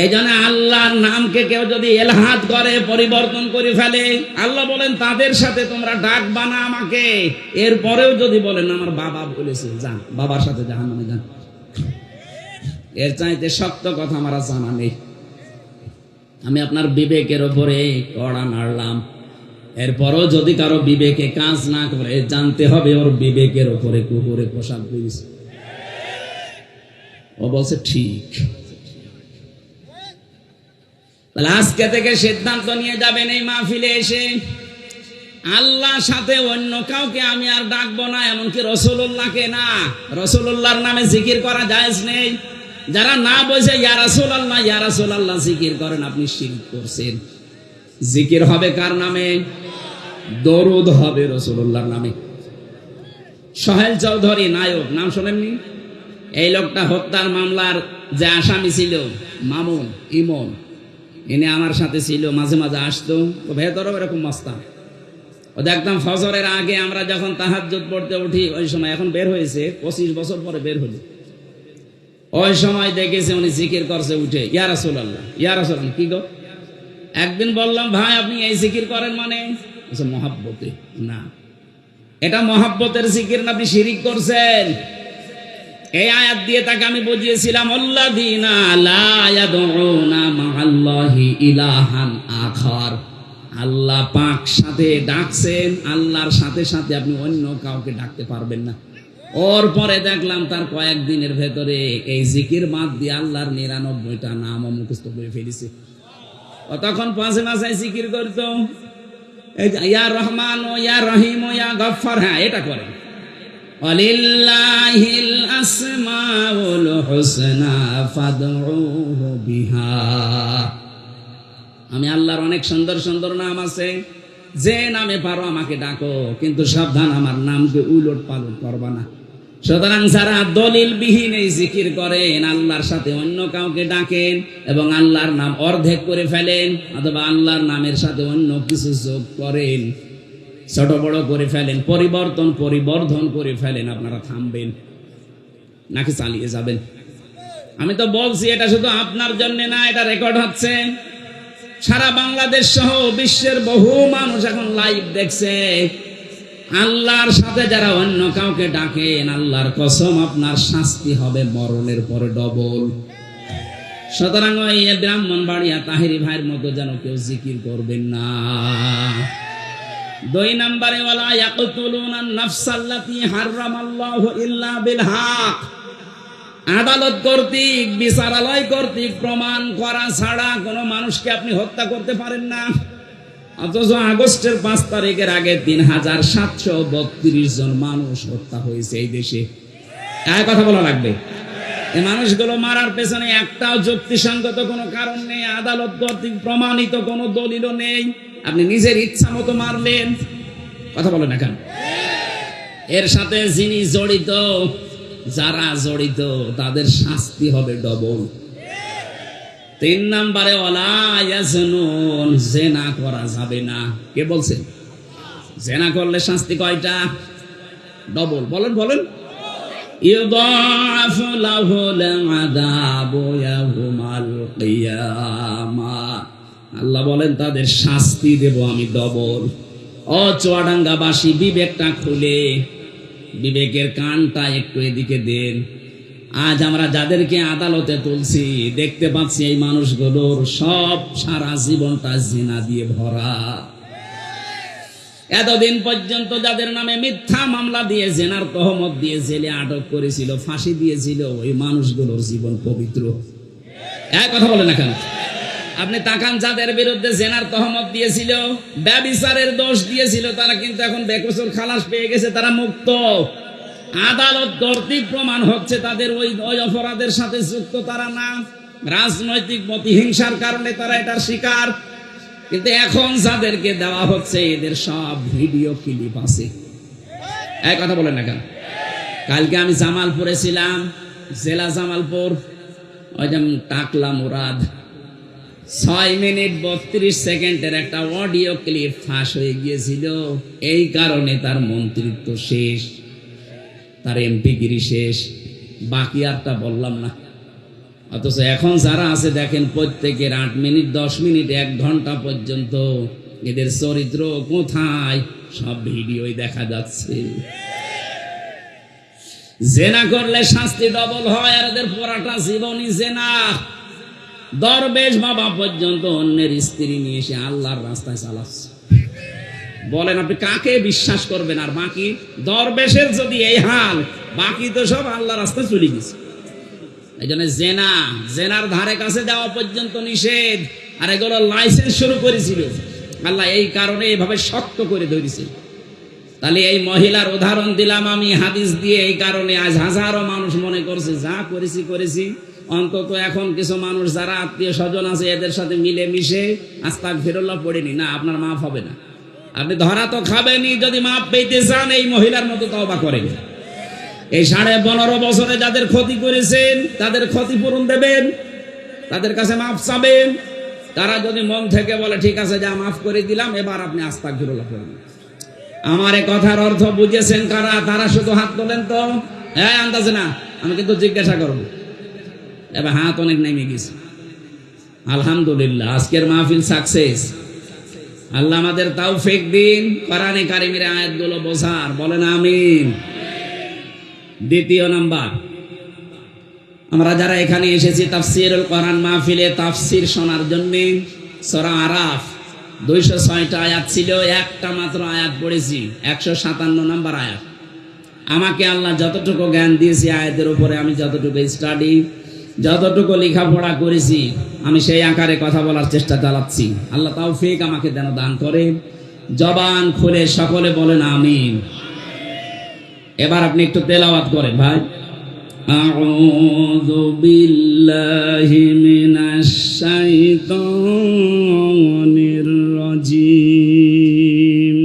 এই জন্য আল্লাহর নামকে কেউ যদি এলহাদ করে, পরিবর্তন করে ফেলে, আল্লাহ বলেন তাদের সাথে তোমরা ডাকবা না আমাকে। এরপরেও যদি বলেন আমার বাবা বলেছে, যান বাবার সাথে জাহান্নামে যান। এর চাইতে শক্ত কথা আমার জানা নেই। আমি আপনার বিবেকের ওপরে কড়া নাড়লাম, এরপরও যদি কারো বিবেকে কাজ না করে জানতে হবে ওর বিবেকের ওপরে কুকুরে পোশাক দিয়েছে। ও বলছে ঠিক। তাহলে আজকে থেকে সিদ্ধান্ত নিয়ে যাবেন এই মাহফিলে এসে আল্লাহর সাথে অন্য কাউকে আমি আর ডাকবো না, এমনকি রাসূলুল্লাহকে না। রাসূলুল্লাহর নামে জিকির করা জায়েজ নেই। যারা না বলছে ইয়া রাসূলুল্লাহ ইয়া রাসূলুল্লাহ জিকির করেন, আপনি শিরক করছেন। জিকির হবে কার নামে? দরুদ হবে রাসূলুল্লাহর নামে। সোহেল চৌধুরী নায়ক, নাম শোনেননি? এই লোকটা হত্যার মামলার যে আসামি ছিল মামুন ইমন, ইনি আমার সাথে ছিল, মাঝে মাঝে আসতো। ও ভেতরও এরকম মস্তান। ও দেখতাম ফজরের আগে আমরা যখন তাহাজ্জুদ পড়তে উঠি ওই সময়, এখন বের হয়েছে 25 বছর পরে বের হলো, ওই সময় দেখেছি উনি জিকির করছে উঠে ইয়া রাসূলুল্লাহ ইয়া রাসূলুল্লাহ। কি গো? একদিন বললাম ভাই আপনি এই জিকির করেন মানে? মহাব্বতে না, এটা মহাব্বতের জিকির না, আপনি শিরিক করছেন। এই আয়াত দিয়ে তাকে আমি বুঝিয়েছিলাম আল্লাযীনা লা ইয়াদউনা মা'আল্লাহি ইলাহান আখার, আল্লাহ পাক সাথে ডাকছেন, আল্লাহর সাথে সাথে আপনি অন্য কাউকে ডাকতে পারবেন না। ওর পরে দেখলাম তার কয়েকদিনের ভেতরে এই জিকির বাদ দিয়ে আল্লাহর 99টা নাম মুখস্থ করে ফেলেছে। ও তখন পাঁচে মাসে জিকির করতো ইয়া রহমান ও ইয়া রহিম ও ইয়া গফফার, হ্যাঁ এটা করে। ওয়ালিল্লাহিল আসমাউল হুসনা ফাদউহু বিহা, আমি আল্লাহর অনেক সুন্দর সুন্দর নাম আছে, যে নামে পারো আমাকে ডাকো, কিন্তু সাবধান আমার নামকে উলট পালট করবা না। সুতরাং যারা দলিল বিহীন এই জিকির করেন, আল্লাহর সাথে অন্য কাউকে ডাকেন এবং আল্লাহর নাম অর্ধেক করে ফেলেন অথবা আল্লাহর নামের সাথে অন্য কিছু যোগ করেন, ছোট বড় করে ফেলেন, পরিবর্ধন করে ফেলেন, আপনারা থামবেন নাকি চালিয়ে যাবেন? আমি তো বলছি এটা শুধু আপনার জন্য না, এটা রেকর্ড হচ্ছে। সারা বাংলাদেশ সহ বিশ্বের বহু মানুষ এখন লাইভ দেখছে। আল্লাহর সাথে যারা অন্য কাউকে ডাকেন, আল্লাহর কসম আপনার শাস্তি হবে মরণের পরে ডবল। সুতরাং ওই ব্রাহ্মণবাড়িয়া তাহেরি ভাইয়ের মতো যেন কেউ জিকির করবেন না। 2 নম্বরে ওয়ালা ইয়াকতুলুনা নাফসাল্লাতী হারামাল্লাহু ইল্লা বিল হক, আদালত কর্তৃক বিচারালয় কর্তৃক প্রমাণ করা ছাড়া কোনো মানুষকে আপনি হত্যা করতে পারেন না। অথচ আগস্টের 5 তারিখের আগে 3732 জন মানুষ হত্যা হয়েছে এই দেশে। এই কথা বলা লাগবে। এই মানুষগুলো মারার পেছনে একটাও যুক্তিসঙ্গত কোনো কারণ নেই, আদালত কর্তৃক প্রমাণিত কোনো দলিলও নেই। আপনি নিজের ইচ্ছা মতো মারলেন, কথা বলেন না কেন? এর সাথে যিনি জড়িত, যারা জড়িত তাদের শাস্তি হবে ডবল। 3 নম্বরে ওয়ালা ইয়াজনুন, জেনা করা যাবে না। কে বলছেন? জেনা করলে শাস্তি কয়টা? ডবল। বলেন বলেন। ইউদাফু লাহুল আযাবু ইয়াউমাল কিয়ামাহ, আল্লাহ বলেন তাদের শাস্তি দেব আমি ডবল। ও চুয়াডাঙ্গাবাসী, বিবেকটা খুলে, বিবেকের কানটা একটু এদিকে দেন। আজ আমরা যাদেরকে আদালতে তুলছি দেখতে পাচ্ছি এই মানুষগুলোর সব সারা জীবনটা জিনা দিয়ে ভরা। এতদিন পর্যন্ত যাদের নামে মিথ্যা মামলা দিয়ে জেনার তহমত দিয়ে জেলে আটক করেছিল, ফাঁসি দিয়েছিল, ওই মানুষগুলোর জীবন পবিত্র। এক কথা বলে না কেন? আপনি তাকান, যাদের বিরুদ্ধে জেনার তহমত দিয়েছিল, ব্যভিচারের দোষ দিয়েছিল, তারা কিন্তু এখন বেকসুর খালাস পেয়ে গেছে, তারা মুক্ত। আদালত কর্তৃক প্রমাণ হচ্ছে তাদের ওই অপরাধের সাথে যুক্ত তারা না, রাজনৈতিক প্রতিহিংসার কারণে তারা এটার শিকার। কিন্তু এখন যাদেরকে দেওয়া হচ্ছে এদের সব ভিডিও ক্লিপ আছে। এক কথা বলেন না কেন? কালকে আমি জামালপুরে ছিলাম, জেলা জামালপুর, ওই যে টাকলা মুরাদ, 6 মিনিট 32 সেকেন্ডের একটা অডিও ক্লিপ ফাঁস হয়ে গিয়েছিল। এই কারণে তার মন্ত্রিত্ব শেষ, তার এমপিগিরি শেষ, বাকি আরটা বললাম না। অথচ এখন যারা আছে দেখেন প্রত্যেকের 8 মিনিট 10 মিনিট 1 ঘন্টা পর্যন্ত এদের চরিত্র কোথায় সব ভিডিওই দেখা যাচ্ছে। জেনা করলে শাস্তি ডবল হয়, আর এদের পুরাটা জীবনই জেনা। দরবেশ বাবা পর্যন্ত অন্যের স্ত্রী নিয়ে এসে আল্লাহর রাস্তায় চালাচ্ছে। বলেন আপনি কাকে বিশ্বাস করবেন? আর বাকি দরবেশের যদি এই হাল, বাকি তো সব আল্লাহর রাস্তায় চলে গেছে। এই জন্য জেনার ধারে কাছে যাওয়া পর্যন্ত নিষেধ, আর এগুলো লাইসেন্স শুরু করেছিল আল্লাহ এই কারণে এভাবে শক্ত করে ধরেছে। তাহলে এই মহিলার উদাহরণ দিলাম আমি হাদিস দিয়ে, এই কারণে আজ হাজারো মানুষ মনে করছে যা করেছি অন্তত এখন কিছু মানুষ যারা আত্মীয় স্বজন আছে এদের সাথে মিলে মিশে আস্তাগফিরুল্লাহ পড়েনি, না আপনার মাফ হবে না। আপনি ধরা তো খাবেনই, যদি মাফ পেতে চান এই মহিলার মতো তওবা করেন। এই 15.5 বছরে যাদের ক্ষতি করেছেন তাদের ক্ষতিপূরণ দেবেন, তাদের কাছে মাফ চাবেন। তারা যদি মন থেকে বলে ঠিক আছে যা মাফ করে দিলাম, এবার আপনি আস্তাগফিরুল্লাহ পড়েন। আমার এই কথার অর্থ বুঝেছেন কারা? তারা শুধু হাত তোলেন তো, হ্যাঁ আন্দাজে না, আমি কিন্তু জিজ্ঞাসা করব। এবার হাত অনেক নেমে গেছে। আলহামদুলিল্লাহ, আজকের মাহফিল সাকসেস। আল্লাহ আমাদের তৌফিক দিন কোরআনে কারিমের আয়াতগুলো বোঝার। বলেন আমিন। দ্বিতীয় নাম্বার, আমরা যারা এখানে এসেছি তাফসীরুল কোরআন মাহফিলে তাফসীর শোনার জন্য, সূরা আরাফ 206টা আয়াত ছিল, একটা মাত্র আয়াত পড়েছি, 157 নম্বর আয়াত। আমাকে আল্লাহ যতটুকু জ্ঞান দিয়েছে আয়াতের উপরে, আমি যতটুকু স্টাডি, যতটুকু লেখাপড়া করেছি, আমি সেই আকারে কথা বলার চেষ্টা চালাচ্ছি। আল্লাহ তৌফিক আমাকে যেন দান করে। জবান খুলে সকলে বলেন আমিন। এবার আপনি একটু তেলাওয়াত করেন ভাই। আউযু বিল্লাহি মিনাশ শাইতানির রাজিম।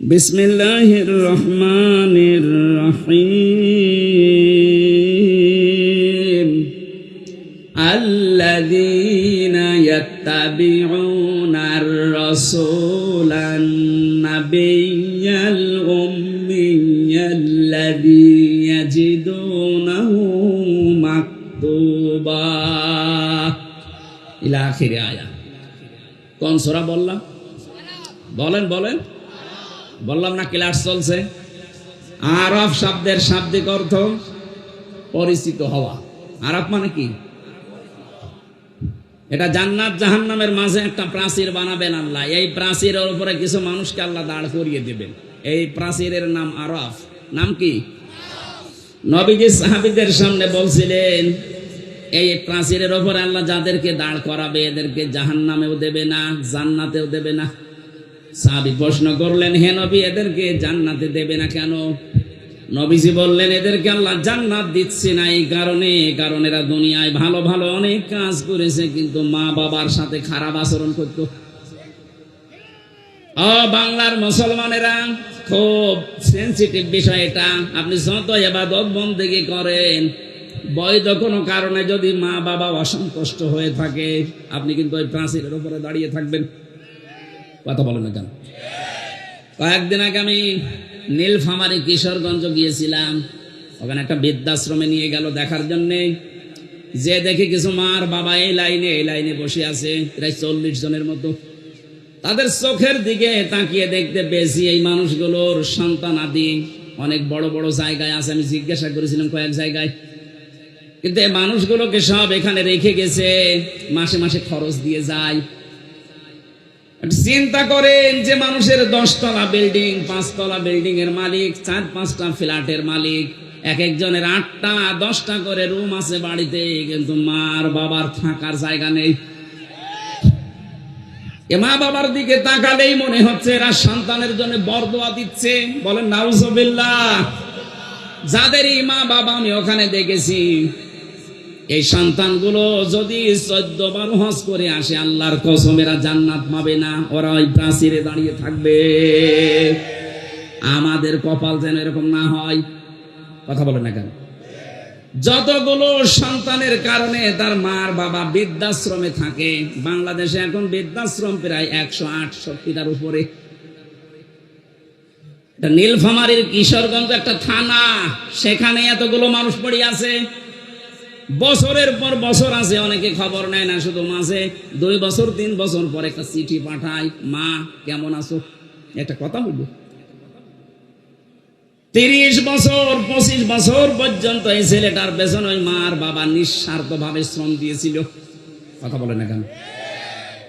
বিসমিল্লাহির রহমানির রহিম। আল্লাযীনা ইয়াত্তাবিউনার রাসূলান নাবিয়্যাল উম্মিয়্যাল্লাযী ইয়াজিদুনাহু মাকতুবা ইলা আখিরি আয়াত। কোন সূরা বললাম? বলেন বললাম না? ক্লাস চলছে। আরাফ শব্দের শাব্দিক অর্থ পরিচিত হওয়া। আরাফ মানে কি? এটা জান্নাত জাহান্নামের মাঝে একটা প্রাচীর বানাবেন আল্লাহ। এই প্রাচীরের উপরে কিছু মানুষকে আল্লাহ দাঁড় করিয়ে দেবেন। এই প্রাচীরের নাম আরাফ। নাম কি? নবীজি সাহাবীদের সামনে বলছিলেন এই প্রাচীরের উপরে আল্লাহ যাদেরকে দাঁড় করাবে এদেরকে জাহান্নামেও দেবে না, জান্নাতেও দেবে না। সাহাবী প্রশ্ন করলেন, হে নবী, এদেরকে জান্নাতে দেবে না কেন? নবীজি বললেন, এদেরকে আল্লাহ জান্নাত দিচ্ছে না এই কারণে, কারণ এরা দুনিয়ায় ভালো ভালো অনেক কাজ করেছে, কিন্তু মা বাবার সাথে খারাপ আচরণ করত। বাংলার মুসলমানেরা খুব সেনসিটিভ বিষয় এটা। আপনি যত ইবাদত বন্দেগী করেন, বৈধ কোনো কারণে যদি মা বাবা অসন্তুষ্ট হয়ে থাকে, আপনি কিন্তু ওই প্রাচীরের উপরে দাঁড়িয়ে থাকবেন। কথা বলেন না কেন? কয়েকদিন আগে আমি নীলফামারী কিশোরগঞ্জ গিয়েছিলাম। ওখানে একটা বৃদ্ধাশ্রমে নিয়ে গেল দেখার জন্যে। যে দেখি কিছু মার বাবা এই লাইনে বসে আছে, প্রায় 40 জনের মতো। তাদের চোখের দিকে তাকিয়ে দেখতে পেয়েছি এই মানুষগুলোর সন্তান আদি অনেক বড় বড় জায়গায় আছে। আমি জিজ্ঞাসা করেছিলাম কয়েক জায়গায়, কিন্তু এই মানুষগুলোকে সব এখানে রেখে গেছে, মাসে মাসে খরচ দিয়ে যায়। চিন্তা করেন যে মানুষের 10 তলা বিল্ডিং, 5 তলা বিল্ডিং এর মালিক, 4-5টা ফ্ল্যাটের মালিক, এক একজনের 8টা 10টা করে রুম আছে বাড়িতে, কিন্তু মার বাবার থাকার জায়গা নেই। এ মা বাবার দিকে তাকালেই মনে হচ্ছে এরা সন্তানের জন্য বরদোয়া দিচ্ছে। বলেন নাউজুবিল্লাহ। যাদেরই মা বাবা আমি ওখানে দেখেছি, এই সন্তানগুলো যদি 14 বার হজ করে আসে, আল্লাহর কসম এরা জান্নাত পাবে না, ওরা ওই প্রাচীরে দাঁড়িয়ে থাকবে। আমাদের কপাল যেন এরকম না হয়। কথা বলে না কেন? যতগুলো সন্তানের কারণে তার মার বাবা বৃদ্ধাশ্রমে থাকে, বাংলাদেশে এখন বৃদ্ধাশ্রম প্রায় 168টার উপরে। নীলফামারীর কিশোরগঞ্জ একটা থানা, সেখানে এতগুলো মানুষ পড়ে আছে, বছরের পর বছর আছে, অনেকে খবর নেয় না, শুধু মাঝে 2 বছর 3 বছর পর একটা চিঠি পাঠায়, মা কেমন আছো, একটা কথা বলবো। 30 বছর 25 বছর পর্যন্ত এই ছেলেটার পেছনে ওই মার বাবা নিঃস্বার্থ ভাবে শ্রম দিয়েছিল। কথা বলে না কেন?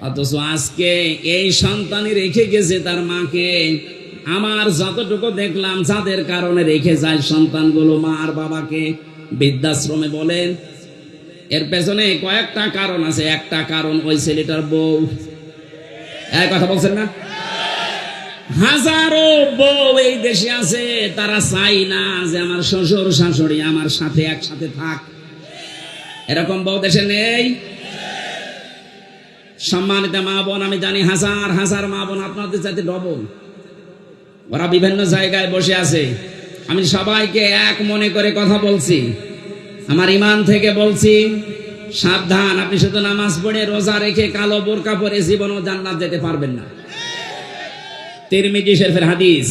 অথচ আজকে এই সন্তানই রেখে গেছে তার মাকে। আমার যতটুকু দেখলাম, যাদের কারণে রেখে যায় সন্তানগুলো মার বাবাকে বৃদ্ধাশ্রমে বলেন, এর পেছনে কয়েকটা কারণ আছে। একটা কারণ ওই ছেলেটার বউ। এই কথা বলছেন না? হাজারো বউ এই দেশে আছে, তারা চাই না যে আমার শ্বশুর শাশুড়ি আমার সাথে একসাথে থাক। এরকম বউ দেশে নেই? সম্মানিত মা বোন, আমি জানি হাজার হাজার মা বোন আপনাদের চাইতে ডবল, ওরা বিভিন্ন জায়গায় বসে আছে। আমি সবাইকে এক মনে করে কথা বলছি, আমার ইমান থেকে বলছি, সাবধান। আপনি শুধু নামাজ পড়ে রোজা রেখে কালো বোরকা পরে জীবনও জান্নাত যেতে পারবেন না। তিরমিজি শরীফের হাদিস,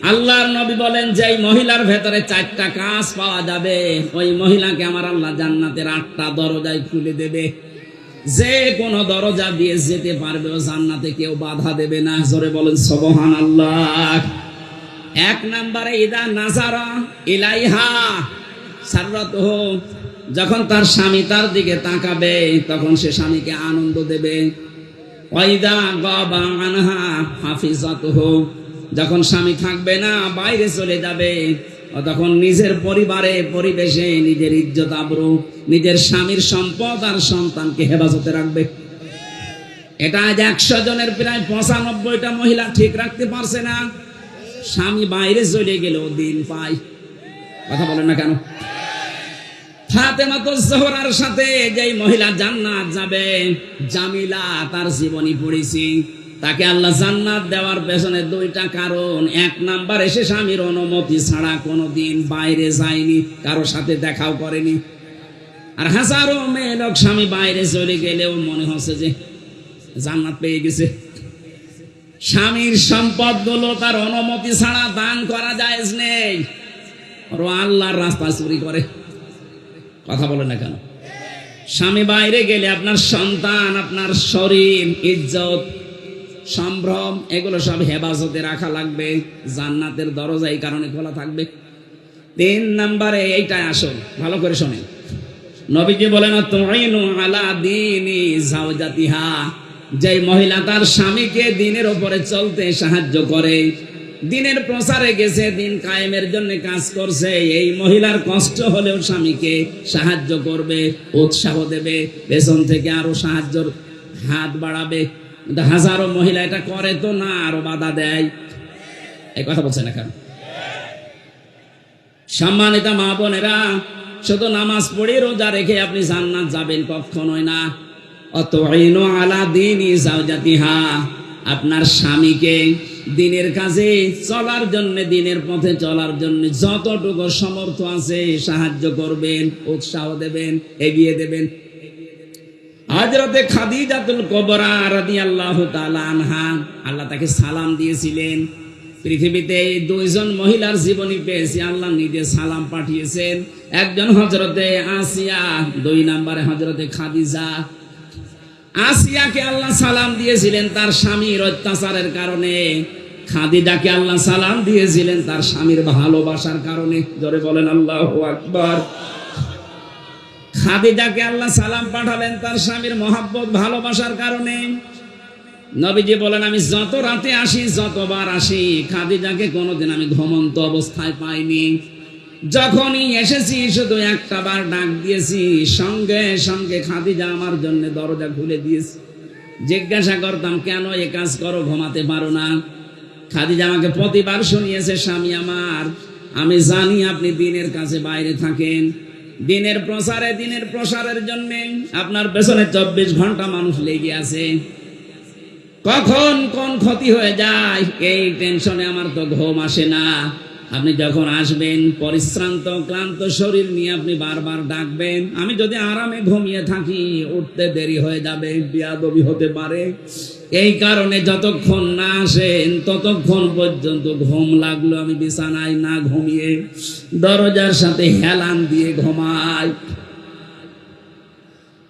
আল্লাহর নবী বলেন, যে মহিলার ভেতরে 4টা কাজ পাওয়া যাবে, ওই মহিলাকে আমার আল্লাহ জান্নাতের 8টা দরজায় খুলে দেবে। যে কোনো দরজা দিয়ে যেতে পারবে, ও জান্নাতে কেউ বাধা দেবে না। জোরে বলেন সুবহানাল্লাহ। 1 নম্বরে, ইদা নাজারা ইলাইহা সাররাতুহু, যখন তার স্বামী তার দিকে তাকাবে তখন সে স্বামীকে আনন্দ দেবে। ওয়াইদা গাবা আনহা হাফিজাতুহু, যখন স্বামী থাকবে না বাইরে চলে যাবে, তখন নিজের পরিবারে পরিবেশে নিজের ইজ্জত আবরু, নিজের স্বামীর সম্পদ আর সন্তানকে হেফাজতে রাখবে। এটা আজ 100 জনের প্রায় 95টা মহিলা ঠিক রাখতে পারছে না। স্বামী বাইরে চলে গেলেও দিন পায়। কথা বলেন না কেন? ফাতেমাতুজ জোহরার সাথে যেই মহিলা জান্নাত যাবে, জামিলা, তার জীবনী পড়েছি, তাকে আল্লাহ জান্নাত দেওয়ার পেছনে 2টা কারণ। 1 নাম্বার, এসে স্বামীর অনুমতি ছাড়া কোনোদিন বাইরে যায়নি, কারো সাথে দেখাও করেনি। আর হাজারো মেয়ে লোক স্বামী বাইরে চলে গেলেও মনে হচ্ছে যে জান্নাত পেয়ে গেছে। স্বামীর সম্পদ গুলো তার অনুমতি ছাড়া দান করা জায়েজ নেই, আর আল্লাহর রাস্তায় চুরি করে। কথা বলে না কেন? স্বামী বাইরে গেলে আপনার সন্তান, আপনার শরীর, ইজ্জত, সম্ভ্রম, এগুলো সব হেফাজতে রাখা লাগবে। জান্নাতের দরজা এই কারণে খোলা থাকবে। 3 নম্বরে, এইটাই আসল, ভালো করে শোনেন। নবীজি বলেন, তুইনু আলা দীনি যাওজাতিহা, যে মহিলা তার স্বামীকে দিনের উপরে চলতে সাহায্য করে, দিনের প্রচারে গেছে, দিন কায়েমের জন্য কাজ করছে, এই মহিলার কষ্ট হলেও স্বামীকে সাহায্য করবে, উৎসাহ দেবে, পেছন থেকে আরো সাহায্যের হাত বাড়াবে। কিন্তু হাজারো মহিলা এটা করে তো না, আরো বাধা দেয়। এই কথা বলছে না কেন? সম্মানিত মা বোনেরা, শুধু নামাজ পড়ে রোজা রেখে আপনি জান্নাত যাবেন কখনোই না। অতঈনু আলা দীনি যাওজাতিহা, আপনার স্বামীকে দিনের কাজে চলার জন্য, দিনের পথে চলার জন্য যতটুকু সমর্থ আছে সাহায্য করবেন, উৎসাহ দেবেন, এগিয়ে দেবেন। হযরতে খাদিজাতুল কুবরা রাদিয়াল্লাহু তাআলা আনহা, আল্লাহ তাকে সালাম দিয়েছিলেন। পৃথিবীতে এই 2 জন মহিলার জীবনী পেয়েছি, আল্লাহ নিজে সালাম পাঠিয়েছেন। একজন হযরতে আসিয়া, 2 নম্বরে হযরতে খাদিজা। আসিয়াকে আল্লাহ সালাম দিয়েছিলেন তার স্বামীর অত্যাচারের কারণে, খাদিজাকে আল্লাহ সালাম দিয়েছিলেন তার স্বামীর ভালোবাসার কারণে। জোরে বলেন আল্লাহু আকবার। খাদিজাকে আল্লাহ সালাম পাঠালেন তার স্বামীর মহব্বত, ভালোবাসার কারণে। নবীজি বলেন, আমি যত রাতে আসি, যতবার আসি, খাদিজাকে কোনোদিন আমি ঘুমন্ত অবস্থায় পাইনি। যখনই এসেছি শুধু একটা বার ডাক দিয়েছি, সঙ্গে সঙ্গে খাদিজা আমার জন্য দরজা খুলে দিয়েছে। জিজ্ঞাসা করতাম, কেন এ কাজ করো, ঘুমাতে পারো না? খাদিজা আমাকে প্রতিবার শুনিয়েছে, স্বামী আমার, আমি জানি আপনি দিনের কাছে বাইরে থাকেন, দিনের প্রসারের জন্য আপনার পেছনে 24 ঘন্টা মানুষ লেগে আছে। কখন কোন ক্ষতি হয়ে যায় এই টেনশনে আমার তো ঘুম আসে না। আপনি যখন আসবেন পরিশ্রান্ত ক্লান্ত শরীর নিয়ে আপনি বারবার ডাকবেন, আমি যদি আরামে ঘুমিয়ে থাকি উঠতে দেরি হয়ে যাবে, বিয়াদবি হতে পারে। এই কারণে যতক্ষণ না আসেন ততক্ষণ পর্যন্ত ঘুম লাগলো আমি বিছানায় না ঘুমিয়ে দরজার সাথে হেলান দিয়ে ঘুমাই।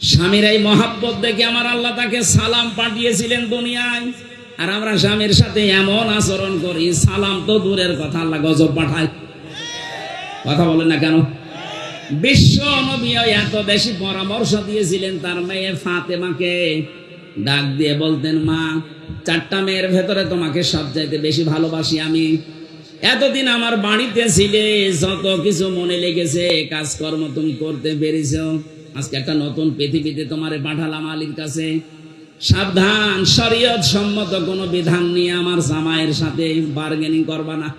স্বামীর এই মহাব্বত দেখে আমার আল্লাহ তাকে সালাম পাঠিয়েছিলেন দুনিয়ায়, আর আমরা স্বামীর সাথে এমন আচরণ করি, সালাম তো দূরের কথা, আল্লাহ গজব পাঠায়। কথা বলেন না কেন? বিশ্ব নবী এত বেশি পরামর্শ দিয়েছিলেন তার মেয়ে ফাতেমাকে, ডাক দিয়ে বলতেন, মা, 4টা মেয়ের ভেতরে তোমাকে সবচাইতে বেশি ভালোবাসি আমি। এতদিন আমার বাড়িতে ছিলে, যত কিছু মনে লেগেছে, কাজকর্ম তুমি করতে পেরেছো, আজকে একটা নতুন পৃথিবীতে তোমারে পাঠালাম আলীর কাছে। সাবধান, শরীয়ত সম্মত কোনো বিধান নিয়ে আমার জামাইয়ের সাথে বার্গেনিং করবা না।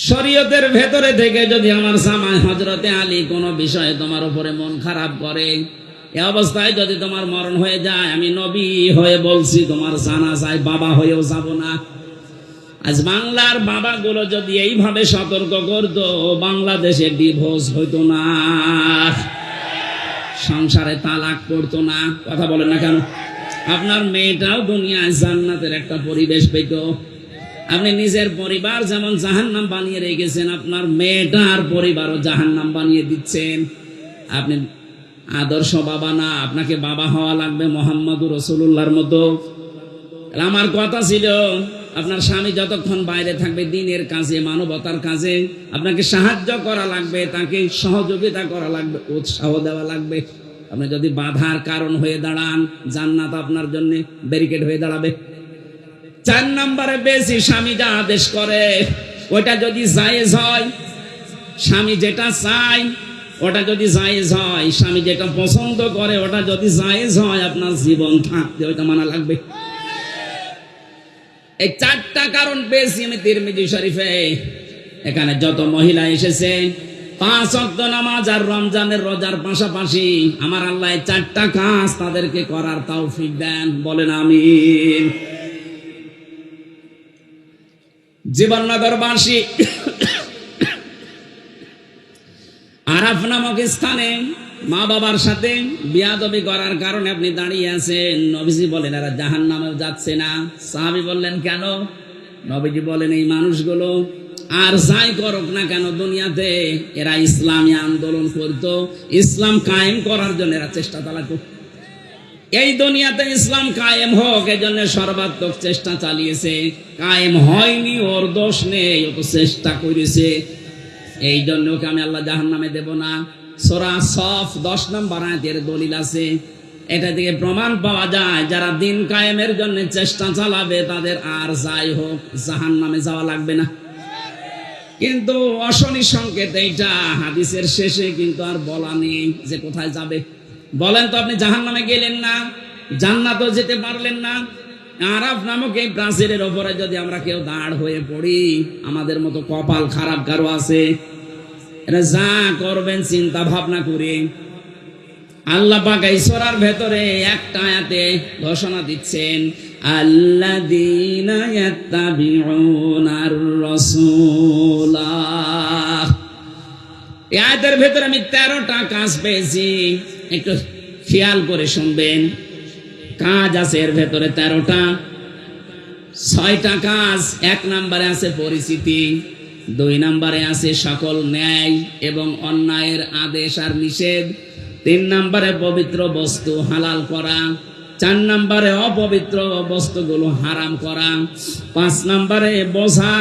শরীয়তের ভেতরে থেকে যদি আমার জামাই হযরতে আলী কোনো বিষয়ে তোমার উপরে মন খারাপ করে, এ অবস্থায় যদি তোমার মরণ হয়ে যায়, আমি নবী হয়ে বলছি তোমার জানাজায় বাবা হয়েও যাব না। আজ বাংলার বাবাগুলো যদি এইভাবে সতর্ক করতো, বাংলাদেশে ডিভোর্স হইতো না, সংসারে তালাক পড়তো না। কথা বলেন না কেন? আপনার মেয়েটাও দুনিয়ায় জান্নাতের একটা পরিবেশ পেত। আপনি নিজের পরিবার যেমন জাহান্নাম বানিয়ে রেখেছেন, আপনার মেয়েটার পরিবারও জাহান্নাম বানিয়ে দিচ্ছেন। আপনি আদর্শ বাবা না, আপনাকে বাবা হওয়া লাগবে মুহাম্মদুর রাসূলুল্লাহর মতো। আমার কথা ছিল, আপনার স্বামী যতক্ষণ বাইরে থাকবে দিনের কাজে, মানবতার কাজে, আপনাকে সাহায্য করা লাগবে, তাকে সহযোগিতা করা লাগবে, উৎসাহ দেওয়া লাগবে। আপনি যদি বাধার কারণ হয়ে দাঁড়ান, জান্নাত আপনার জন্য ব্যারিকেড হয়ে দাঁড়াবে। 4 নম্বরে বেশি স্বামী যা আদেশ করে ওটা যদি জায়েজ হয়, স্বামী যেটা চায় ওটা যদি জায়েজ হয়, স্বামী যেটা পছন্দ করে ওটা যদি জায়েজ হয়, আপনার জীবন থাকতে ওইটা মানা লাগবে। এই 4টা কারণ পেয়েছি আমি তিরমিজি শরীফে। এখানে যত মহিলা এসেছে 5 ওয়াক্ত নামাজ আর রমজানের রোজার পাশাপাশি আমার আল্লাহ 4টা কাজ তাদেরকে করার তৌফিক দেন। বলেন আমিন। জীবননগরবাসী আরাফ নামক স্থানে মা বাবার সাথে বিয়াদবি করার কারণে আপনি দাঁড়িয়ে আছেন। নবীজি বলেন এরা জাহান্নামেও যাচ্ছে না। সাহাবী বললেন কেন? নবীজি বলেন এই মানুষগুলো আর যাই করুক না কেন দুনিয়াতে, এরা ইসলামী আন্দোলন করতো, ইসলাম কায়েম করার জন্য এরা চেষ্টা চালাতো। এই দুনিয়াতে ইসলাম কায়েম হোক এজন্য সর্বাত্মক চেষ্টা চালিয়েছে। কায়েম হয়নি, ওর দোষ নেই, ও তো চেষ্টা করেছে। এই জন্য ওকে আমি আল্লাহ জাহান্নামে দেব না। সূরা সফ 10 নম্বর আয়াতের দলিল আছে। এটা থেকে প্রমাণ পাওয়া যায় যারা দিন কায়েমের জন্য চেষ্টা চালাবে তাদের আর যাই হোক জাহান্নামে যাওয়া লাগবে না। কিন্তু অশনি সংকেত এইটা হাদিসের শেষে কিন্তু আর বলা নেই যে কোথায় যাবে। বলেন তো আপনি জাহান্নামে গেলেন না, জান্নাতেও যেতে পারলেন না। আরাফ নামক এই প্রাচীরের ওপরে যদি আমরা কেউ দাঁড় হয়ে পড়ি, আমাদের মতো কপাল খারাপ কারো আছে? এটা যা করবেন চিন্তা ভাবনা করে। আল্লাহ পাক এই সূরার ভেতরে একটা আয়াতে ঘোষণা দিচ্ছেন, আল্লাযীনা ইয়াত্তাবিউনার রাসূলা। এই আয়াতের ভেতরে আমি 13টা কাজ পেয়েছি, একটু খেয়াল করে শুনবেন। কাজ আছে এর ভেতরে 13টা। 6টা কাজ। 1 নম্বরে আছে পরিচিতি, 2 নম্বরে আছে সকল ন্যায় এবং অন্যায়ের আদেশ আর নিষেধ, 3 নম্বরে পবিত্র বস্তু হালাল করা, 4 নম্বরে অপবিত্র বস্তুগুলো হারাম করা, 5 নম্বরে বোঝা,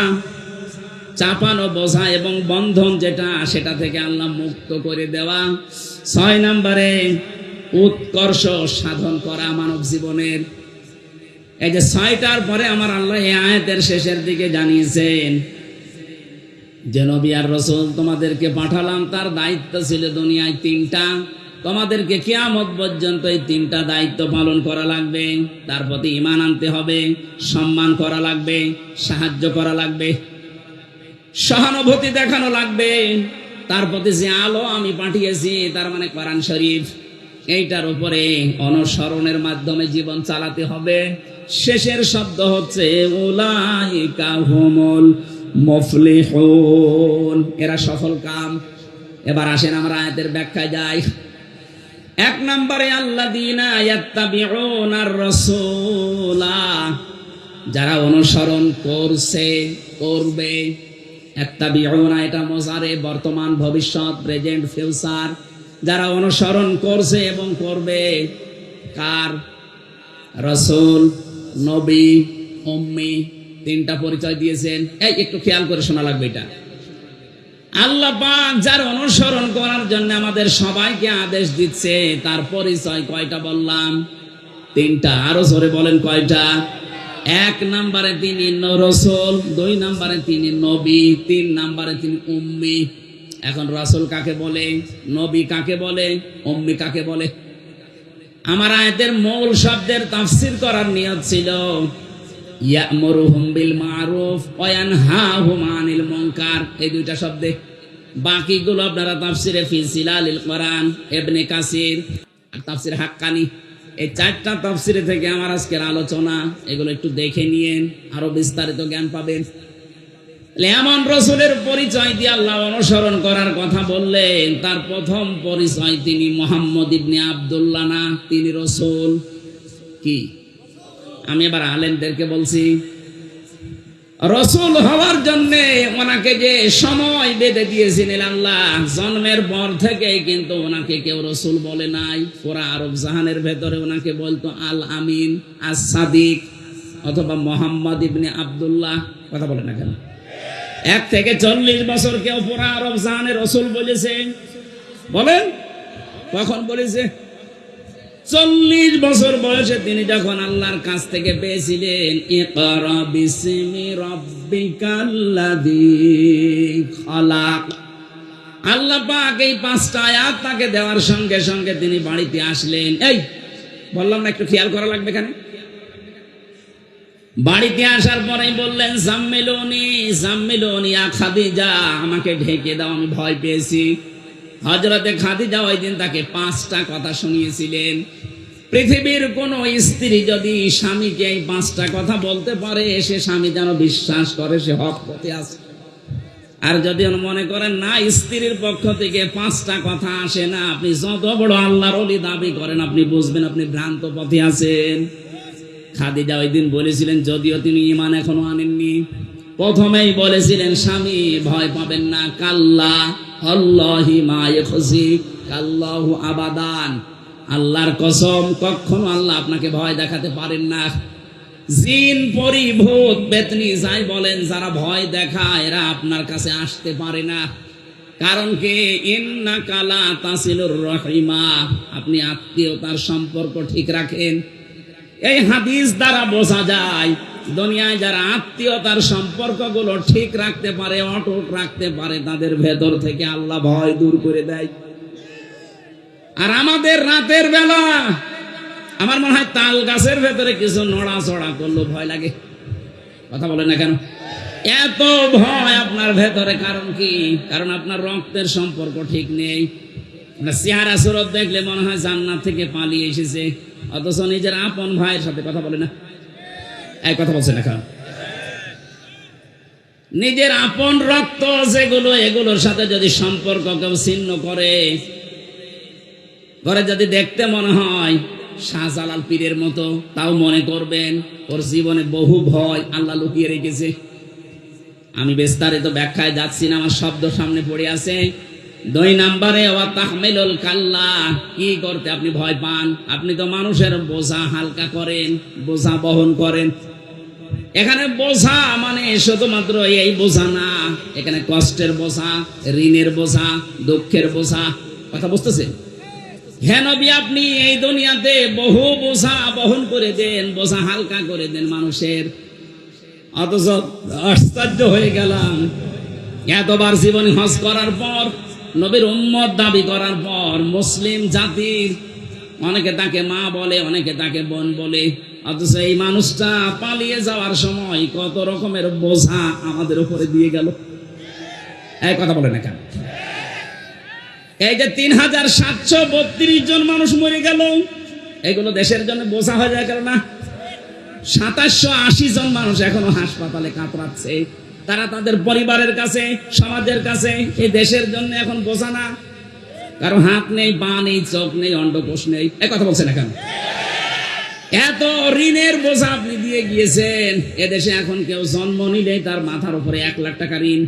চাপানো বোঝা এবং বন্ধন যেটা সেটা থেকে আল্লাহ মুক্ত করে দেওয়া, 6 নম্বরে উৎকর্ষ সাধন করা মানব জীবনের। এই যে 6টার পরে আমার আল্লাহ এই আয়াতের শেষের দিকে জানিয়েছেন যে নবী আর রাসূল তোমাদেরকে পাঠালাম, তার দায়িত্ব ছিল দুনিয়ায় 3টা। তোমাদেরকে কিয়ামত পর্যন্ত এই 3টা দায়িত্ব পালন করা লাগবে। তার প্রতি ঈমান আনতে হবে, সম্মান করা লাগবে, সাহায্য করা লাগবে, সহানুভূতি দেখানো লাগবে, তার প্রতি যে আলো আমি পাঠিয়েছি, তার মানে কোরআন শরীফ, এইটার উপরে অনুসরণের মাধ্যমে জীবন চালাতে হবে। শেষের শব্দ হচ্ছে উলাইকা হুমুল মুফলিহুন, এরা সফল কাম। এবার আসেন আমরা আয়াতের ব্যাখ্যায় যাই। এক নম্বরে আল্লাযীনা ইয়াত্তাবিউনার রাসূলা, যারা অনুসরণ করছে, করবে। ইয়াত্তাবিউনা এটা মুজারে, বর্তমান, ভবিষ্যৎ, প্রেজেন্ট, ফিউচার। যারা অনুসরণ করছে এবং করবে কার? রাসূল, নবী, উম্মি, তিনটা পরিচয় দিয়েছেন। এই একটু খেয়াল করে শোনা লাগবে এটা। আল্লাহ পাক যার অনুসরণ করার জন্য আমাদের সবাইকে আদেশ দিচ্ছে, তার পরিচয় কয়টা বললাম? তিনটা। আরো জোরে বলেন কয়টা? এক নম্বরে তিনি রাসূল, দুই নম্বরে তিনি নবী, তিন নম্বরে তিনি উম্মি। এখন রাসূল কাকে বলে, নবী কাকে বলে, উম্মি কাকে বলে? আমার আয়াতের মূল শব্দের তাফসীর করার নিয়ত ছিল ইয়ামুরুহুম বিল মারুফ ওয়া ইয়ানহাহুম আনিল মুনকার, এই দুইটা শব্দে। বাকিগুলো আপনারা তাফসিরে ফি জিলালিল কোরআন, ইবনে কাসির আর তাফসির হাক্কানি, এই চারটা তাফসিরে থেকে আমার আজকের আলোচনা। এগুলো একটু দেখে নিয়েন, আরো বিস্তারিত জ্ঞান পাবেন। এমন রাসূলের পরিচয় দিয়ে আল্লাহ অনুসরণ করার কথা বললেন, তার প্রথম পরিচয় তিনি মুহাম্মদ ইবনে আব্দুল্লাহ না, তিনি রাসূল। কি? আমি এবার আলেমদেরকে বলছি, রাসূল হওয়ার জন্য ওনাকে যে সময় বেঁধে দিয়েছিলেন আল্লাহ, জন্মের পর থেকে কিন্তু ওনাকে কেউ রাসূল বলে নাই। পুরা আরব জাহানের ভেতরে ওনাকে বলতো আল আমিন, আস সাদিক, অথবা মুহাম্মদ ইবনে আব্দুল্লাহ। কথা বলে না কেন? 1 থেকে 40 বছর কেউ পুরা আরব জাহানে রাসূল বলেছে? বলেন কখন বলেছে? 40 বছর বয়সে তিনি যখন আল্লাহর কাছ থেকে পেয়েছিলেন ইকরা বিসমি রাব্বিকাল্লাযী খালাক, আল্লাহ পাক এই 5টা আয়াত তাকে দেওয়ার সঙ্গে সঙ্গে তিনি বাড়িতে আসলেন। এই বললাম না, একটু খেয়াল করা লাগবে এখানে। বাড়িতে আসার পরেই বললেন জাম্মিলুনি জাম্মিলুনি ইয়া খাদিজা, আমাকে ঢেকে দাও, আমি ভয় পেয়েছি। হযরতে খাদিজা ওই দিন তাকে 5টা কথা শুনিয়েছিলেন। পৃথিবীর কোন স্ত্রী যদি স্বামীকে এই 5টা কথা বলতে পারে, সে স্বামী যেন বিশ্বাস করে সে হক পথে আছে। আর যদি মনে করেন না, স্ত্রীর পক্ষ থেকে 5টা কথা আসে না, আপনি যত বড় আল্লাহর ওলি দাবি করেন, আপনি বুঝবেন আপনি ভ্রান্ত পথে আছেন। খাদিজা ওই দিন বলেছিলেন, যদিও তিনি ঈমান এখনো আনেননি, প্রথমেই বলেছিলেন স্বামী ভয় পাবেন না, কাল্লা আল্লাহি মা ইয়াখজি কাল্লাহু আবাদান, আল্লাহর কসম কখনো আল্লাহ আপনাকে ভয় দেখাতে পারেন না। জিন, পরী, ভূত, পেতনি যাই বলেন, যারা ভয় দেখায় এরা আপনার কাছে আসতে পারে না। কারণ কি? ইন্নাকা লা তাসিলুর রহিমা, আপনি আত্মীয়তার সম্পর্ক ঠিক রাখেন। এই হাদিস দ্বারা বোঝা যায় দুনিয়ায় যারা আত্মীয়তার সম্পর্কগুলো ঠিক রাখতে পারে, অটুট রাখতে পারে, তাদের ভেতর থেকে আল্লাহ ভয় দূর করে দেয়। আর আমাদের রাতের বেলা আমার মনে হয় তাল গাছের ভেতরে কিছু নড়াচড়া করলো ভয় লাগে। কথা বলে না কেন? এত ভয় আপনার ভেতরে, কারণ কি? কারণ আপনার রক্তের সম্পর্ক ঠিক নেই। চেহারা সুরত দেখলে মনে হয় জান্নাত থেকে পালিয়ে এসেছে, অথচ নিজের আপন ভাইয়ের সাথে কথা বলে না। এই কথা বলছে না কেন? নিজের আপন রক্ত যেগুলো, এগুলোর সাথে যদি সম্পর্ক কেউ ছিন্ন করে, ঘরে যদি দেখতে মনে হয় শাহজালাল পীরের মতো, তাও মনে করবেন ওর জীবনে বহু ভয় আল্লাহ লুকিয়ে রেখেছে। আমি বিস্তারিত ব্যাখ্যায় যাচ্ছি না, আমার শব্দ সামনে পড়ে আছে। 2 নম্বরে ওয়া তাহমিলুল কাল্লা, কি করতে আপনি ভয় পান? আপনি তো মানুষের বোঝা হালকা করেন, বোঝা বহন করেন। এখানে বোঝা মানে শুধুমাত্র এই বোঝা না, এখানে কষ্টের বোঝা, ঋণের বোঝা, দুঃখের বোঝা। কথা বুঝতেছেন? হ্যাঁ নবী, আপনি এই দুনিয়াতে বহু বোঝা বহন করে দেন, বোঝা হালকা করে দেন মানুষের। অথচ আশ্চর্য হয়ে গেলাম, এতবার জীবনে হজ করার পর, নবীর উম্মত দাবি করার পর, মুসলিম জাতির অনেকে তাকে মা বলে, অনেকে তাকে বোন বলে, অথচ এই মানুষটা পালিয়ে যাওয়ার সময় কত রকমের বোঝা আমাদের উপরে দিয়ে গেল। এই কথা বলে না কেন? এই যে 3732 জন মানুষ মরে গেল, এগুলো দেশের জন্য বোঝা হয়ে যায় না? 2780 জন মানুষ এখনো হাসপাতালে কাতরাচ্ছে, তারা তাদের পরিবারের কাছে, সমাজের কাছে এই দেশের জন্য এখন বোঝা না? কারো হাত নেই, পা নেই, চোখ নেই, অন্ডকোষ নেই, এ কথা বলছেন এখন। এত ঋণের বোঝা আপনি দিয়ে গিয়েছেন, এদেশে এখন কেউ জন্ম নিলেই তার মাথার উপরে 1 লাখ টাকা ঋণ।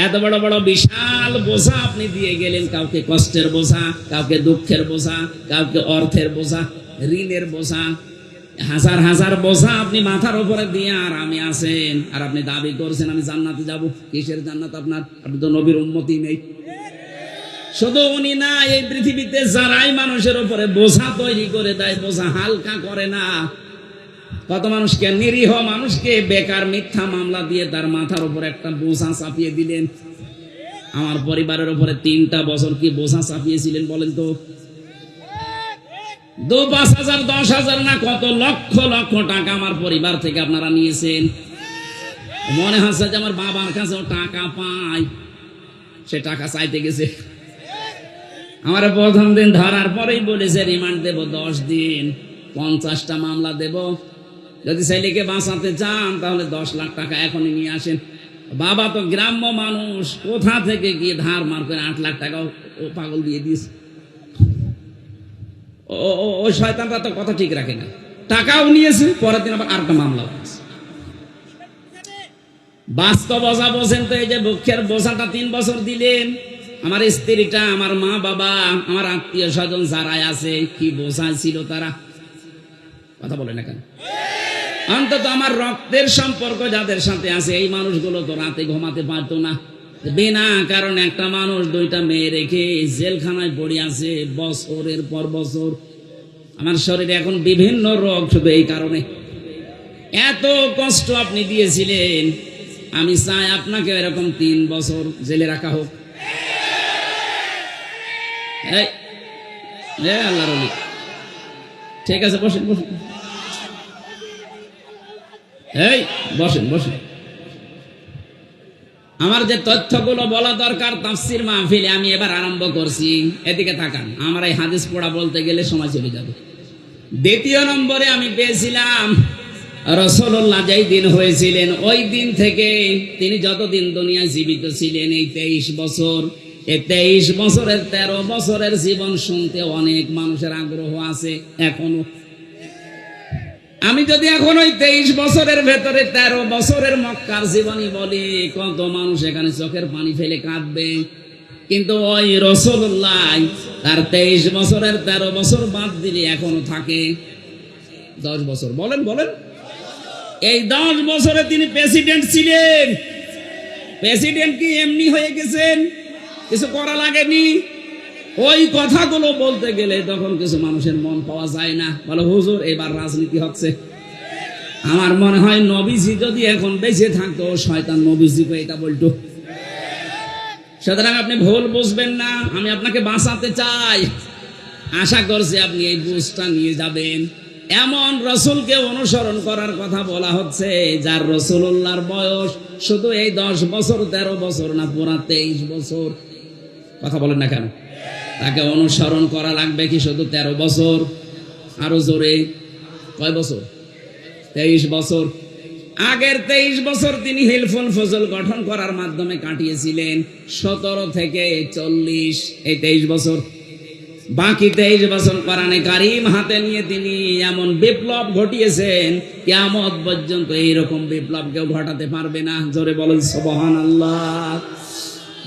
এত বড় বড় বিশাল বোঝা আপনি দিয়ে গেলেন, কাউকে কষ্টের বোঝা, কাউকে দুঃখের বোঝা, কাউকে অর্থের বোঝা, ঋণের বোঝা, হাজার হাজার বোঝা আপনি মাথার উপরে দিয়ে আরামে আছেন। আর আপনি দাবি করছেন আমি জান্নাতে যাব। কিসের জান্নাত আপনার? আপনি তো নবীর উম্মতি নেই। শুধু উনি না, এই পৃথিবীতে যারাই মানুষের উপরে বোঝা তৈরি করে দেয়, বোঝা হালকা করে না, কত মানুষকে, নিরীহ মানুষকে বেকার মিথ্যা মামলা দিয়ে তার মাথার উপরে একটা বোঝা চাপিয়ে দিলেন। আমার পরিবারের উপরে 3টা বছর কি বোঝা চাপিয়েছিলেন বলেন তো? 2-5 হাজার, 10,000 না, কত লক্ষ লক্ষ টাকা আমার পরিবার থেকে আপনারা নিয়েছেন। মনে হচ্ছে যে আমার বাবার কাছেও টাকা পাই, সে টাকা চাইতে গেছে। আমার প্রথম দিন ধরার পরেই বলেছে রিমান্ড দেব 10 দিন, 50টা মামলা দেব, যদি ছেলেকে বাঁচাতে চান তাহলে 10 লাখ টাকা এখনই নিয়ে আসেন। বাবা তো গ্রাম্য মানুষ, কোথা থেকে গিয়ে ধার মার করে 8 লাখ টাকা ও পাগল দিয়ে দিয়েছে। ওই শয়তানরা তো কথা ঠিক রাখে না, টাকাও নিয়েছে, পরের দিন আবার আরেকটা মামলা হয়েছে। বাস্তব বোঝা বোঝেন তো? এই যে বুকের বোঝাটা 3 বছর দিলেন, আমার স্ত্রীটা, আমার মা বাবা, আমার আত্মীয় স্বজন যারা আছে, কি বোঝা ছিল তারা? কথা বলে না কেন? অন্তত আমার রক্তের সম্পর্ক যাদের সাথে আছে, এই মানুষগুলো তো রাতে ঘুমাতে পারতো না। বিনা কারণে একটা মানুষ 2টা মেয়ে রেখে জেলখানায় পড়ে আছে বছরের পর বছর। আমার শরীরে এখন বিভিন্ন রোগ শুধু এই কারণে। এত কষ্ট আপনি দিয়েছিলেন, আমি চাই আপনাকে এরকম 3 বছর জেলে রাখা হোক। আল্লাহর ওলি, ঠিক আছে, বসেন বসেন, এই বসেন বসেন। আমার যে তথ্যগুলো বলা দরকার তাফসীর মাহফিলে আমি এবার আরম্ভ করছি, এদিকে তাকান। আমার এই হাদিস পড়া বলতে গেলে সময় চলে যাবে। 2 নম্বরে আমি পেয়েছিলাম রাসূলুল্লাহ যেই দিন হয়েছিলেন, ওই দিন থেকে তিনি যতদিন দুনিয়ায় জীবিত ছিলেন, এই 23 বছর, এই 23 বছরের 13 বছরের জীবন শুনতে অনেক মানুষের আগ্রহ আছে এখনো। আমি যদি এখন ওই 23 বছরের ভেতরে 13 বছরের মক্কার জীবনী বলি, কত মানুষ এখানে চোখের পানি ফেলে কাঁদবে। কিন্তু ওই রাসূলুল্লাহ তার 23 বছরের 13 বছর বাদ দিলে এখনো থাকে 10 বছর। বলেন বলেন, এই 10 বছরে তিনি প্রেসিডেন্ট ছিলেন। প্রেসিডেন্ট কি এমনি হয়ে গেছেন? কিছু করা লাগেনি। ওই কথাগুলো বলতে গেলে তখন কিছু মানুষের মন পাওয়া যায় না, বলে হুজুর এবার রাজনীতি হচ্ছে। আমার মনে হয় নবীজি যদি এখন বেঁচে থাকতো, শয়তান নবীজিকে এটা বলতো। সুতরাং আপনি ভুল বুঝবেন না, আমি আপনাকে বাঁচাতে চাই। আশা করছি আপনি এই বুঝটা নিয়ে যাবেন। এমন রাসূলকে অনুসরণ করার কথা বলা হচ্ছে, যার রাসূলুল্লাহর বয়স শুধু এই 10 বছর 13 বছর না, পুরা 23 বছর। কথা বলেন না কেন? তাকে অনুসরণ করা লাগবে কি শুধু 13 বছর? আরো জোরে, কয় বছর? 23 বছর। আগের 23 বছর তিনি হিলফুল ফজল গঠন করার মাধ্যমে কাটিয়েছিলেন। 17 থেকে 40 এই 23 বছর। বাকি 23 বছর কোরআনে কারীম হাতে নিয়ে তিনি এমন বিপ্লব ঘটিয়েছেন, কিয়ামত পর্যন্ত এইরকম বিপ্লব কেউ ঘটাতে পারবে না। জোরে বলেন সুবহানাল্লাহ।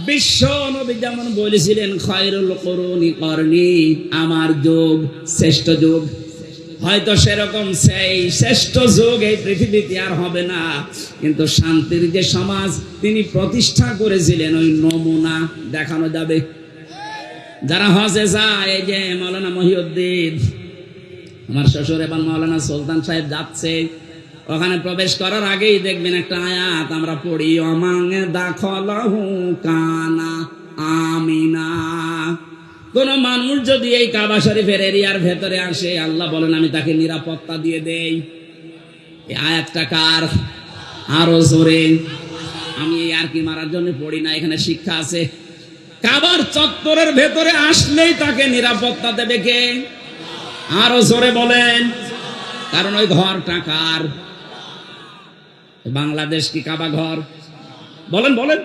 বিশ্ব নবী যেমন বলেছিলেন, খায়রুল কুরুনি করনি, আমার যুগ শ্রেষ্ঠ যুগ। হয়তো সেরকম সেই শ্রেষ্ঠ যুগ এই পৃথিবীতে আর হবে না, কিন্তু শান্তির যে সমাজ তিনি প্রতিষ্ঠা করেছিলেন, ওই নমুনা দেখানো যাবে। যারা হজে যায়, এই যে মাওলানা মহিউদ্দিন, আমার শ্বশুর এবং মাওলানা সুলতান সাহেব যাচ্ছে, ওখানে প্রবেশ করার আগেই দেখবেন একটা আয়াত আমরা পড়ি, অমাঙ্গে দাখলাহু কানা আমিনা। কোন মানুষ যদি এই কাবা শরীফের এরিয়ার ভেতরে আসে, আল্লাহ বলেন আমি তাকে নিরাপত্তা দিয়ে দেই। এই আয়াতটা কার? আরো জোরে। আমি এই আর কি মারার জন্য পড়ি না, এখানে শিক্ষা আছে। কাবার চত্বরের ভেতরে আসলেই তাকে নিরাপত্তা দেবে কে? আরো জোরে বলেন। কারণ ওই ঘরটা কার? বাংলাদেশ কি কাবা ঘর? বলেন বলেন।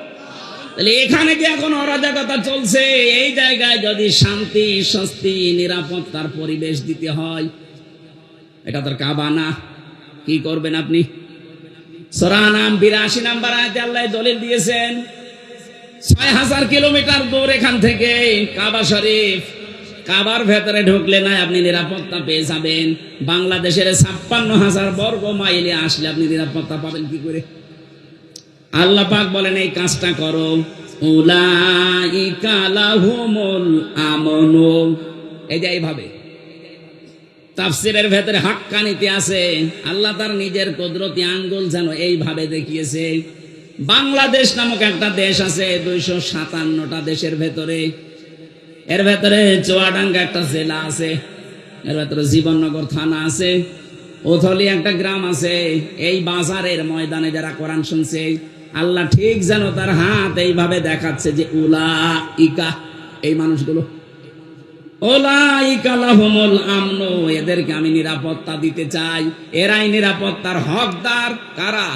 তাহলে এখানে কি এখন অরাজকতা চলছে? এই জায়গায় যদি শান্তি, স্বস্তি, নিরাপত্তার পরিবেশ দিতে হয়, এটা তোর কাবা না। কি করবেন আপনি? সূরা নাম 82 নম্বর আয়াতে আল্লাহ দলিল দিয়েছেন, 6000 কিলোমিটার দূর এখান থেকে কাবা শরীফ। কাবার ভেতরে ঢুকলে না আপনি নিরাপত্তা পেয়ে যাবেন, বাংলাদেশের 56,000 বর্গ মাইলে আসলে আপনি নিরাপত্তা পাবেন কি করে? আল্লাহ পাক বলেন এই কাজটা করো, উলাইকা লাহুমুল আমনু। এই যে এইভাবে তাফসীরের ভেতরে হাক্কানিতে আছে, আল্লাহ তার নিজের কুদরতি আঙ্গুল যেন এইভাবে দেখিয়েছে। বাংলাদেশ নামক একটা দেশ আছে 257টা দেশের ভেতরে, এর ভেতরে চুয়াডাঙ্গা একটা জেলা আছে, এর ভেতরে জীবননগর থানা আছে, ওথলি একটা গ্রাম আছে। এই বাজারের ময়দানে যারা কোরআন শুনছে, আল্লাহ ঠিক যেন তার হাত এইভাবে দেখাচ্ছে যে উলাইকা, এই মানুষগুলো, উলাইকা লাহুমুল আমনু, এদেরকে আমি নিরাপত্তা দিতে চাই। এরাই নিরাপত্তার হকদার। কারা?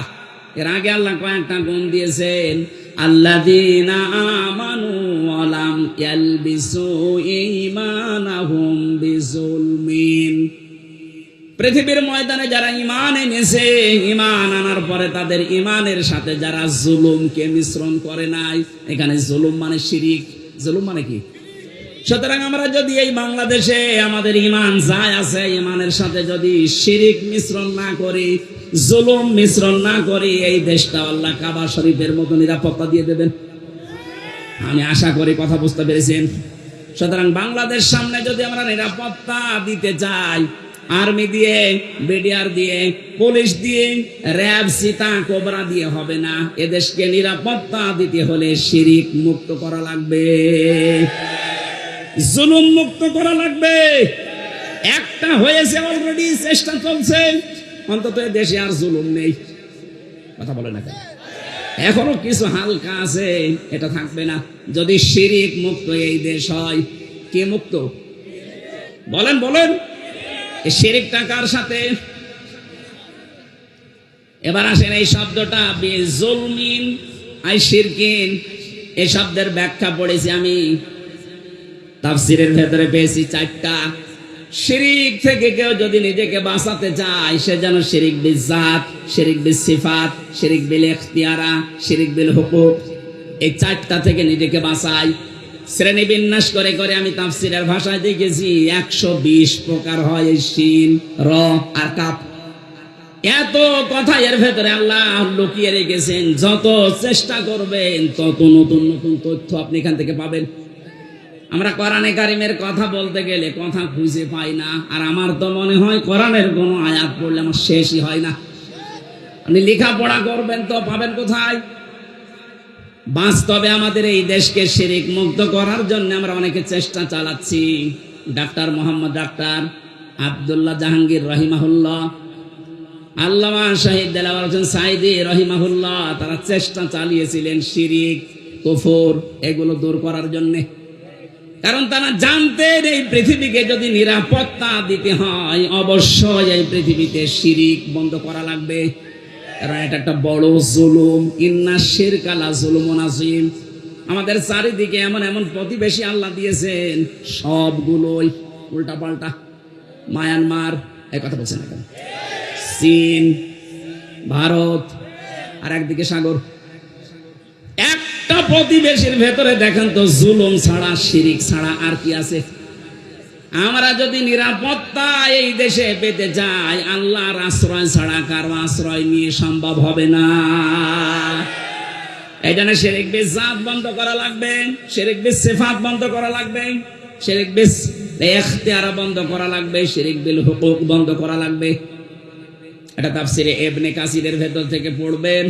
এর আগে আল্লাহ কয়েকটা গুণ দিয়েছেন, আল্লাযীনা আমানু ওয়া লাম ইয়ালবিসু ঈমানাহুম বিজুলমিন। পৃথিবীর ময়দানে যারা ঈমান এনেছে, ঈমান আনার পরে তাদের ঈমানের সাথে যারা জুলুমকে মিশ্রণ করে নাই। এখানে জুলুম মানে শিরিক। জুলুম মানে কি? সুতরাং আমরা যদি এই বাংলাদেশে আমাদের ঈমান যায় আছে, ঈমানের সাথে যদি শিরিক মিশ্রণ না করি, জুলুম মিশ্রণ না করি, এই দেশটা আল্লাহ কাবা শরীফের মতো নিরাপত্তা দিয়ে দেবেন। আমি আশা করি কথা বুঝতে পেরেছেন। সুতরাং বাংলাদেশ সামনে যদি আমরা নিরাপত্তা দিতে চাই, আর্মি দিয়ে, বিডিআর দিয়ে, পুলিশ দিয়ে, র্যাব, সীতা, কোবরা দিয়ে হবে না। এদেশকে নিরাপত্তা দিতে হলে শিরিক মুক্ত করা লাগবে, জুলুম মুক্ত করা লাগবে। একটা হয়েছে অলরেডি, চেষ্টা চলছে, অন্তত দেশে আর জুলুম নেই। কথা বলে না কেন? এখনো কিছু হালকা আছে, এটা থাকবে না যদি শিরিক মুক্ত এই দেশ হয়। কি মুক্ত? বলেন বলেন। এই শিরিকটা কার সাথে? এবার আসেন এই শব্দটা বিজুলমিন আই শিরকিন, এই শব্দের ব্যাখ্যা পড়েছি আমি তাফসীরের ভেতরে পেয়েছি 4টা। শিরিক থেকে কেউ যদি নিজেকে বাঁচাতে চায়, সে যেন শিরিক বিল জাত, শিরিক বিল সিফাত, শিরিক বিল ইখতিয়ারা, শিরিক বিল হুকুক, এই 4টা থেকে নিজেকে বাঁচায়। শ্রেণী বিন্যাস করে করে আমি তাফসীরের ভাষায় দেখেছি 120 প্রকার হয় এই শিন, র আর কাফ। এত কথা এর ভেতরে আল্লাহ লুকিয়ে রেখেছেন। যত চেষ্টা করবেন তত নতুন নতুন তথ্য আপনি এখান থেকে পাবেন। আমরা কোরআনে কারিমের কথা বলতে গেলে কথা খুঁজে পাই না, আর আমার তো মনে হয় কোরআনের কোনো আয়াত পড়লে আমার শেষই হয় না। আপনি লেখাপড়া করবেন তো পাবেন কোথায়? বাস্তবে আমাদের এই দেশকে শিরিক মুক্ত করার জন্য আমরা অনেকে চেষ্টা চালাচ্ছি। ডাক্তার মোহাম্মদ ডাক্তার আব্দুল্লাহ জাহাঙ্গীর রহিমাহুল্লাহ, আল্লামা শহীদ দেলাওয়ার হোসেন সাঈদী রহিমাহুল্লাহ, তারা চেষ্টা চালিয়েছিলেন শিরিক, কুফর এগুলো দূর করার জন্য। কারণ তারা জানতেন এই পৃথিবীকে যদি নিরাপত্তা দিতে হয়, অবশ্যই এই পৃথিবীতে শিরিক বন্ধ করা লাগবে। কারণ এটা একটা বড় জুলুম। ইন্না শিরকা লা যুলুমুন আযীম। আমাদের চারিদিকে এমন এমন প্রতিবেশী আল্লাহ দিয়েছেন, সবগুলোই উল্টা পাল্টা। মায়ানমার, এই কথা বলছেন না কেন? চীন, ভারত, আর একদিকে সাগর। একটা প্রতিবেশীর ভেতরে দেখেন তো জুলুম ছাড়া, শিরিক ছাড়া আর কি আছে? আমরা যদি নিরাপত্তা এই দেশে পেতে চাই, আল্লাহর আশ্রয় ছাড়া কারো আশ্রয় নিয়ে সম্ভব হবে না। এই জন্য শিরিক বিল জাত বন্ধ করা লাগবে, শিরিক বিল সিফাত বন্ধ করা লাগবে, শিরিক বিল ইখতিয়ার বন্ধ করা লাগবে, শিরিক বিল হুকুক বন্ধ করা লাগবে। এটা তাফসীরে ইবনে কাসিরের ভেতর থেকে পড়বেন।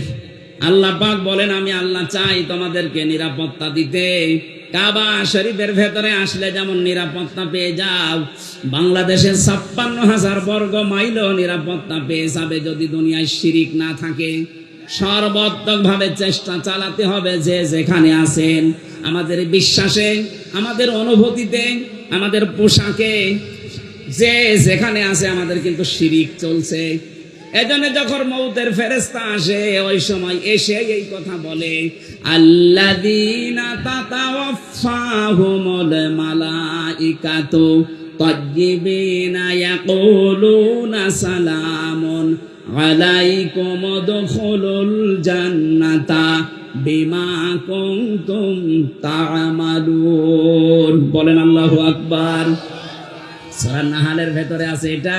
আল্লাহ পাক বলেন, আমি আল্লাহ চাই তোমাদেরকে নিরাপত্তা দিতে। কাবা শরীফের ভেতরে আসলে যেমন নিরাপত্তা পেয়ে যাও, বাংলাদেশের 56,000 বর্গ মাইলও নিরাপত্তা পেয়ে যাবে যদি দুনিয়ায় শিরিক না থাকে। সর্বাত্মকভাবে চেষ্টা চালাতে হবে যে যেখানে আছেন, আমাদের বিশ্বাসে, আমাদের অনুভূতিতে, আমাদের পোশাকে, যে যেখানে আছে আমাদের কিন্তু শিরিক চলছে। এজন্য যখন মউতের ফেরেশতা আসে ওই সময় এসে এই কথা বলে, আল্লাযীনা তাতাওয়াফাহুমুল মালাইকাতু তাজ্জিবিনা ইয়াকুলুনা সালামুন আলাইকুম উদখুলুল জান্নাতা বিমা কুনতুম তা'মালুন। বলেন আল্লাহু আকবার। সূরা নাহলের ভেতরে আছে এটা,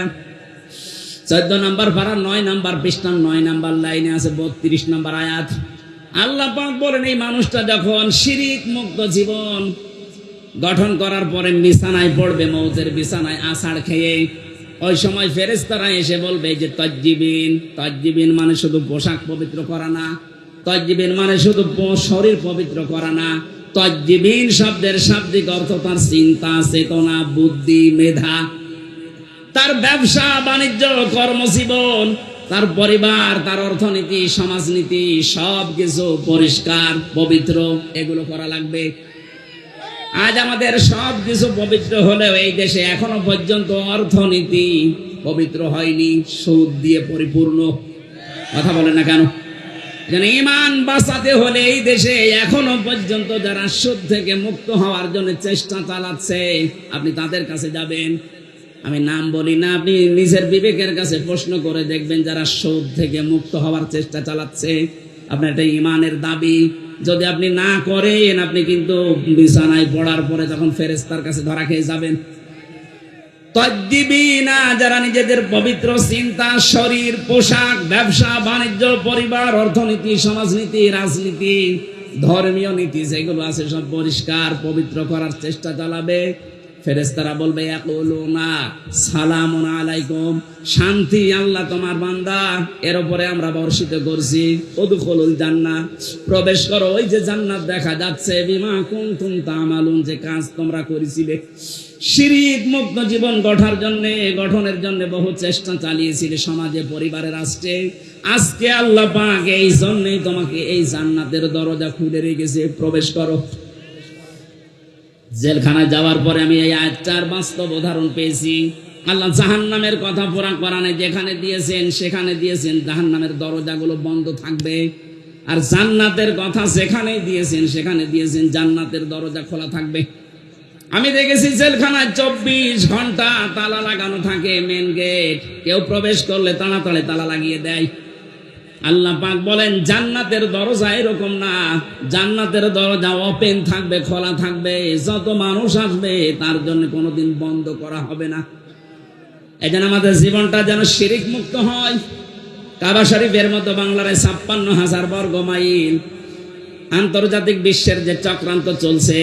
14 নম্বর পারা 9 নম্বর পৃষ্ঠা 9 নম্বর লাইনে আছে 32 নম্বর আয়াত। আল্লাহ পাক বলেন এই মানুষটা যখন শিরিক মুক্ত জীবন গঠন করার পরে বিছানায় পড়বে, মউতের বিছানায় আছাড় খেয়ে, ওই সময় ফেরেশতারা এসে বলবে যে তাজ্জিবিন মানে শুধু পোশাক পবিত্র করা না, তাজ্জিবিন মানে শুধু শরীর পবিত্র করা না, তাজ্জিবিন শব্দের শাব্দিক অর্থ তার চিন্তা, চেতনা, বুদ্ধি, মেধা, তার ব্যবসা বাণিজ্য, কর্মজীবন, তার পরিবার, তার অর্থনীতি, সমাজনীতি সব কিছু পরিষ্কার পবিত্র, এগুলো করা লাগবে। আজ আমাদের সব কিছু পবিত্র হলেও এই দেশে এখনো পর্যন্ত অর্থনীতি পবিত্র হয়নি, সুদ দিয়ে পরিপূর্ণ। কথা বলে না কেন? ঈমান বাঁচাতে হলে এই দেশে এখনো পর্যন্ত যারা সুদ থেকে মুক্ত হওয়ার জন্য চেষ্টা চালাচ্ছে, আপনি তাদের কাছে যাবেন, আমি নাম বলি না, আপনি নিজের বিবেকের কাছে প্রশ্ন করে দেখবেন যারা সুদ থেকে মুক্ত হওয়ার চেষ্টা চালাচ্ছে। আপনার এটা ঈমানের দাবি, যদি আপনি না করেন আপনি কিন্তু বিছানায় পড়ার পরে যখন ফেরেশতার কাছে ধরা খেয়ে যাবেন। তাজ্জিবিনা যারা নিজেদের পবিত্র চিন্তা, শরীর, পোশাক, ব্যবসা বাণিজ্য, পরিবার, অর্থনীতি, সমাজনীতি, রাজনীতি, ধর্মীয় নীতি যেগুলো আছে সব পরিষ্কার পবিত্র করার চেষ্টা চালাবে। ফেরেশতারা বলবে ইয়াকুলুনা সালামুন আলাইকুম, শান্তি আল্লাহ তোমার বান্দা এর উপরে আমরা বর্ষিত করছি, উদখুলুল জান্নাহ, প্রবেশ করো ওই যে জান্নাত দেখা যাচ্ছে, বিমা কুনতুম তা'মালুন, যে কাজ তোমরা করেছিলে। শিরিক মুক্ত জীবন গঠনের জন্য বহু চেষ্টা চালিয়েছিলে সমাজে, পরিবারে, রাষ্ট্রে। আজকে আল্লাহ পাক এই জন্যই তোমাকে এই জান্নাতের দরজা খুলে রেখেছে, প্রবেশ করো। জেলখানায় যাওয়ার পরে আমি এই আয়াতটার বাস্তব উদাহরণ পেয়েছি। আল্লাহ জাহান্নামের কথা পুরাণ কোরআনে যেখানে দিয়েছেন সেখানে দিয়েছেন জাহান্নামের দরজাগুলো বন্ধ থাকবে, আর জান্নাতের কথা যেখানে দিয়েছেন সেখানে দিয়েছেন জান্নাতের দরজা খোলা থাকবে। আমি দেখেছি জেলখানায় 24 ঘন্টা তালা লাগানো থাকে, মেন গেট, কেউ প্রবেশ করলে তাড়াতাড়ি তালা লাগিয়ে দেয়। আল্লাহ পাক বলেন জান্নাতের দরজা এরকম না, জান্নাতের দরজা ওপেন থাকবে, খোলা থাকবে, যত মানুষ আসবে তার জন্য কোনোদিন বন্ধ করা হবে না। এজন্য আমাদের জীবনটা যেন শিরিক মুক্ত হয়। কাবা শরীফের মতো বাংলার 56,000 বর্গ মাইল আন্তর্জাতিক বিশ্বের যে চক্রান্ত চলছে,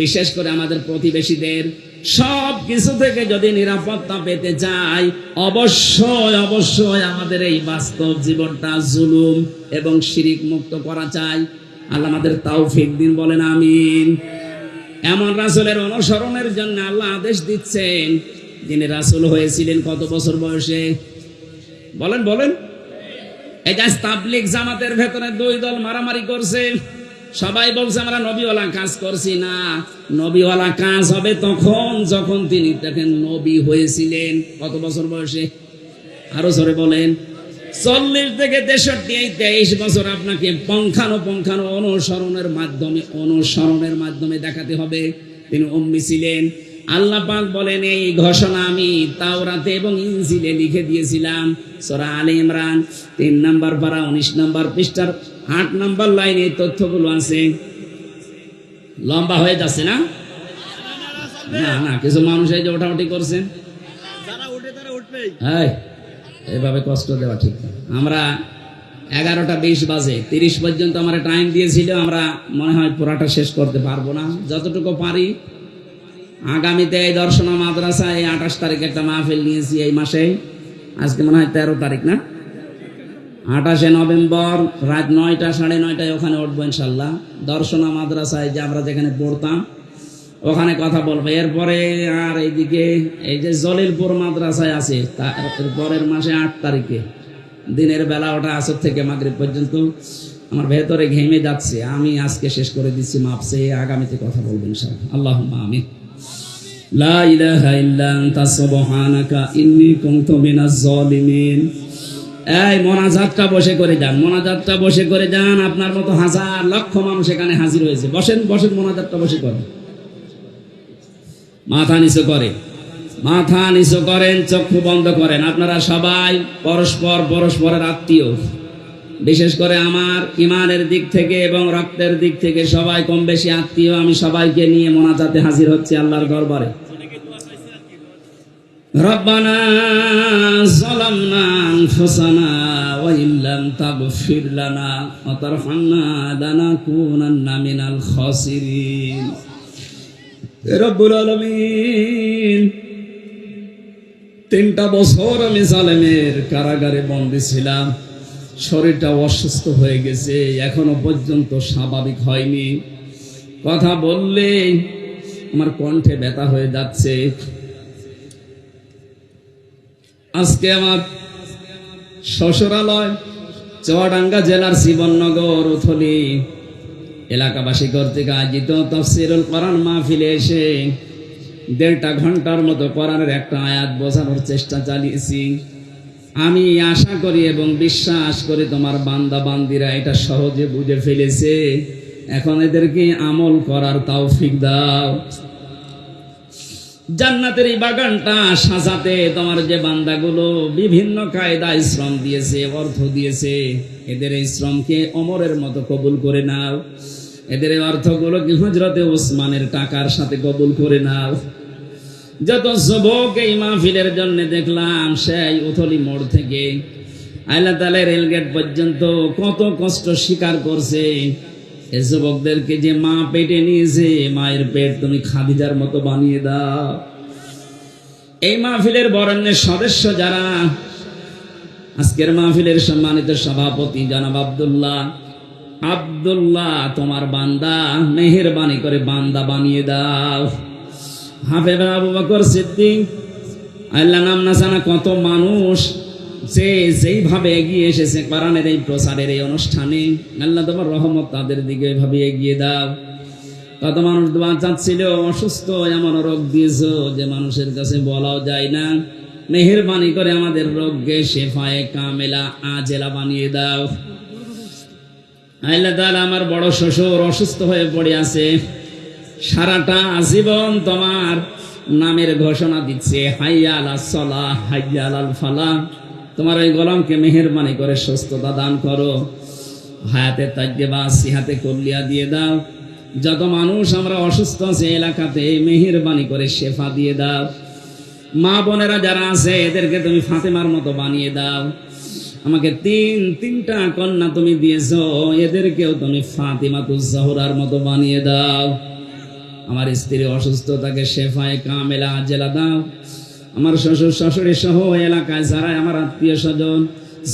বিশেষ করে আমাদের প্রতিবেশীদের, সব কিছু থেকে যদি নিরাপত্তা পেতে চাই, অবশ্যই আমাদের এই বাস্তব জীবনটা জুলুম এবং শিরিক মুক্ত করা চাই। আল্লাহ আমাদের তৌফিক দিন, বলেন আমিন। এমন রাসূলের অনুসরণের জন্য আল্লাহ আদেশ দিচ্ছেন, যিনি রাসূল হয়েছিলেন কত বছর বয়সে? বলেন। এই যে তাবলীগ জামাতের ভেতরে 2 দল মারামারি করছে, সবাই বলছে আমরা নবীওয়ালা কাজ করছি না। নবীওয়ালা কাজ হবে তখন যখন তিনি দেখেন নবী হয়েছিলেন। কত বছর বয়সে? আরো জোরে বলেন। 40 থেকে 63, এই 23 বছর আপনাকে পঙ্খানো অনুসরণের মাধ্যমে দেখাতে হবে তিনি উম্মি ছিলেন। আল্লাহ পাক বলেন এই ঘোষণা আমি তাওরাতে এবং ইনজিলে লিখে দিয়েছিলাম। সূরা আলে ইমরান 3 নম্বর পারা 19 নম্বর পৃষ্ঠার 8 নম্বর লাইনে এই তথ্যগুলো আছে। লম্বা হয়ে যাচ্ছে না? না, কিছু মানুষ এই যে ওঠাউঠি করছেন, যারা উঠে তারা উঠবেই। এভাবে কষ্ট দেওয়া ঠিক না। আমরা 11টা 20 বাজে 30 পর্যন্ত আমরা টাইম দিয়েছিল, আমরা মনে হয় পুরাটা শেষ করতে পারবো না, যতটুকু পারি। আগামীতে এই দর্শনা মাদ্রাসায় 28 তারিখে একটা মাহফিল নিয়েছি এই মাসে, আজকে মনে হয় 13 তারিখ না, 28শে নভেম্বর রাত 9টা 9:30 ওখানে উঠবো ইনশাল্লাহ। দর্শনা মাদ্রাসায় যে আমরা যেখানে পড়তাম ওখানে কথা বলবো। এরপরে আর এইদিকে এই যে জলিলপুর মাদ্রাসায় আছে, তার পরের মাসে 8 তারিখে দিনের বেলা ওটা আসর থেকে মাগরিব পর্যন্ত আমার ভেতরে ঘেমে যাচ্ছে। আমি আজকে শেষ করে দিচ্ছি, মাপ চেয়ে আগামীতে কথা বলবো ইনশাআল্লাহ। আল্লাহুম্মা আমিন। লা ইলাহা ইল্লা আনতা সুবহানাকা ইন্নী কুনতু মিনাজ জালিমিন। এই মোনাজাতটা বসে করে যান, মোনাজাতটা বসে করে যান। আপনার মতো হাজার লক্ষ মানুষ এখানে হাজির হয়েছে। বসেন বসেন, মোনাজাতটা বসে করেন। মাথা নিচু করে, মাথা নিচু করেন, চক্ষু বন্ধ করেন। আপনারা সবাই পরস্পরের আত্মীয়। বিশেষ করে আমার ইমানের দিক থেকে এবং রক্তের দিক থেকে সবাই কম বেশি আত্মীয়। আমি সবাইকে নিয়ে মোনাজাতে হাজির হচ্ছি আল্লাহর দরবারে। রব্বানা যালামনা আনফুসানা ওয়া ইল্লাম তাগফির লানা ওয়া তারহামনা লানাকুনান্না মিনাল খাসিরিন। রব্বুল আলামিন, 3টা বছর আমি জালেমের কারাগারে বন্দী ছিলাম। শরীরটা অসুস্থ হয়ে গেছে, এখনো পর্যন্ত স্বাভাবিক হয়নি। কথা বললে আমার কণ্ঠে ব্যথা হয়ে যাচ্ছে। আজকে আমার শ্বশুরালয় চুয়াডাঙ্গা জেলার শিবনগর উথলি এলাকাবাসী কর্তৃক আয়োজিত তাফসীরুল কোরআন মাহফিলে এসে 1.5 ঘন্টার মতো কোরআনের একটা আয়াত বোঝানোর চেষ্টা চালিয়েছি। আমি আশা করি এবং বিশ্বাস করি তোমার বান্দা বান্দিরা এটা সহজে বুঝে ফেলেছে। এখন এদেরকে আমল করার তৌফিক দাও। জান্নাতের এই বাগানটা সাজাতে তোমার যে বান্দাগুলো বিভিন্ন কায়দায় শ্রম দিয়েছে, অর্থ দিয়েছে, এদের এই শ্রমকে ওমরের মতো কবুল করে নাও। এদের এই অর্থগুলো কি হযরতে ওসমানের টাকার সাথে কবুল করে নাও। যত যুবক এই মাহফিলের জন্য দেখলাম সেই উথলি মোড় থেকে আইলাতালে রেলগেট পর্যন্ত কত কষ্ট স্বীকার করছে। এই যুবকদেরকে যে মা পেটে নিয়েছে, মায়ের পেট তুমি খাদিজার মতো বানিয়ে দাও। এই মাহফিলের বরেণ্যের সদস্য যারা, আজকের মাহফিলের সম্মানিত সভাপতি জনাব আব্দুল্লাহ তোমার বান্দা, মেহেরবানি করে বান্দা বানিয়ে দাও। হাফেজ আবু বকর সিদ্দিক, আল্লাহ নাম না জানা কত মানুষ যে যেইভাবে এগিয়ে এসেছে কোরআনের এই প্রচারের এই অনুষ্ঠানে, আল্লাহ তোমার রহমত তাদের দিকে এভাবে এগিয়ে দাও। কত মানুষ দোয়া চাচ্ছিল, অসুস্থ, এমন রোগ দিয়েছো যে মানুষের কাছে বলাও যায় না। মেহেরবানি করে আমাদের রোগকে শেফায়ে কামেলা আজেলা বানিয়ে দাও। আল্লাহ তাআলা আমার বড় শ্বশুর অসুস্থ হয়ে পড়ে আছে, সারাটা জীবন তোমার নামের ঘোষণা দিচ্ছে, হাইয়া আলাস সালাহ হাইয়া আলাল ফালাহ। তোমার ওই গোলামকে মেহেরবানি করে সুস্থতা দান করো, হায়াতে তাজ্জেবা সিহাতে কুল্লিয়া দিয়ে দাও। যত মানুষ আমরা অসুস্থ আছে এলাকাতে, মেহেরবানি করে শেফা দিয়ে দাও। মা বোনেরা যারা আছে এদেরকে তুমি ফাতেমার মতো বানিয়ে দাও। আমাকে তিনটা কন্যা তুমি দিয়েছো, এদেরকেও তুমি ফাতিমাতুজ জাহরার মতো বানিয়ে দাও। আমার স্ত্রী অসুস্থ, তাকে শেফায়ে কামেলা আজেলা দাও। আমার শ্বশুর শাশুড়ি সহ এলাকায় যারা আমার আত্মীয় স্বজন,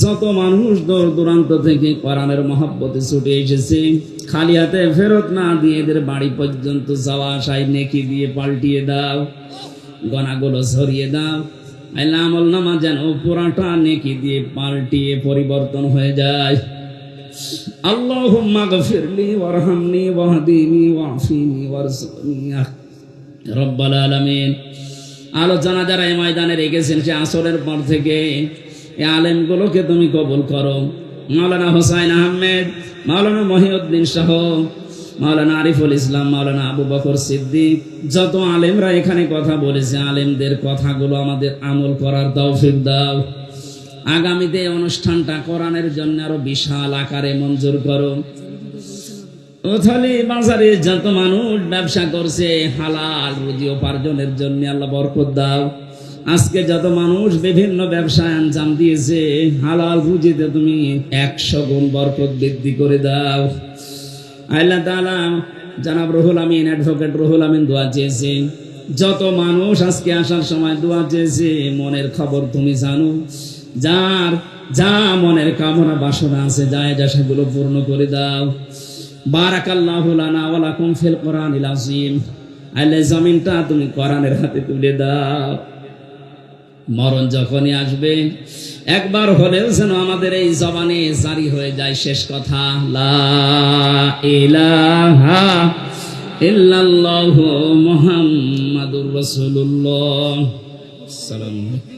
যত মানুষ দূর দূরান্ত থেকে কোরআনের মহব্বতে ছুটে এসেছে, খালি হাতে ফেরত না দিয়ে এদের বাড়ি পর্যন্ত যাওয়া আসায় নেকি দিয়ে পাল্টিয়ে দাও। গনাগুলো ঝরিয়ে দাও। আল্লাহ আমল নামা যেন পুরাটা নেকি দিয়ে পাল্টিয়ে পরিবর্তন হয়ে যায়। আল্লাহুম্মা গফিরলি ওয়ারহামনি ওয়াহদিনি ওয়াফিনি ওয়ারযুকনি রব্বাল আলামিন। আলোচনা যারা এই ময়দানে রেখেছেন সে আসরের পর থেকে এই আলেমগুলোকে তুমি কবুল করো। মাওলানা হোসাইন আহমেদ, মাওলানা মহিউদ্দিন সহ, মাওলানা আরিফুল ইসলাম, মাওলানা আবু বকর সিদ্দিক, যত আলেমরা এখানে কথা বলেছে, আলেমদের কথাগুলো আমাদের আমল করার তৌফিক দাও। আগামীতে অনুষ্ঠানটা কোরআনের জন্য আরো বিশাল আকারে মঞ্জুর করো। উথলি বাজারে যত মানুষ ব্যবসা করছে হালাল রুজি উপার্জনের জন্য আল্লাহ বরকত দাও। আজকে যত মানুষ বিভিন্ন ব্যবসায় আঞ্জাম দিয়েছে, হালাল রুজিতে তুমি 100 গুণ বরকত বৃদ্ধি করে দাও। আল্লাহ তাআলা জনাব রুহুল আমিন, অ্যাডভোকেট রুহুল আমিন দোয়া চেয়েছে। যত মানুষ আজকে আসার সময় দোয়া চেয়েছে, মনের খবর তুমি জানো। যার যা মনের কামনা বাসনা আছে, যায় যা সেগুলো পূর্ণ করে দাও। বারাকাল্লাহু লানা ওয়া লাকুম ফিল কোরআনিল আযীম। আল্লাহ জমিনটা তুমি কোরআনের হাতে তুলে দাও। মরণ যখনই আসবে একবার হলেও যেন আমাদের এই জবানে জারি হয়ে যায় শেষ কথা, লা ইলাহা ইল্লাল্লাহু মুহাম্মাদুর রাসূলুল্লাহ। আসসালামু আলাইকুম।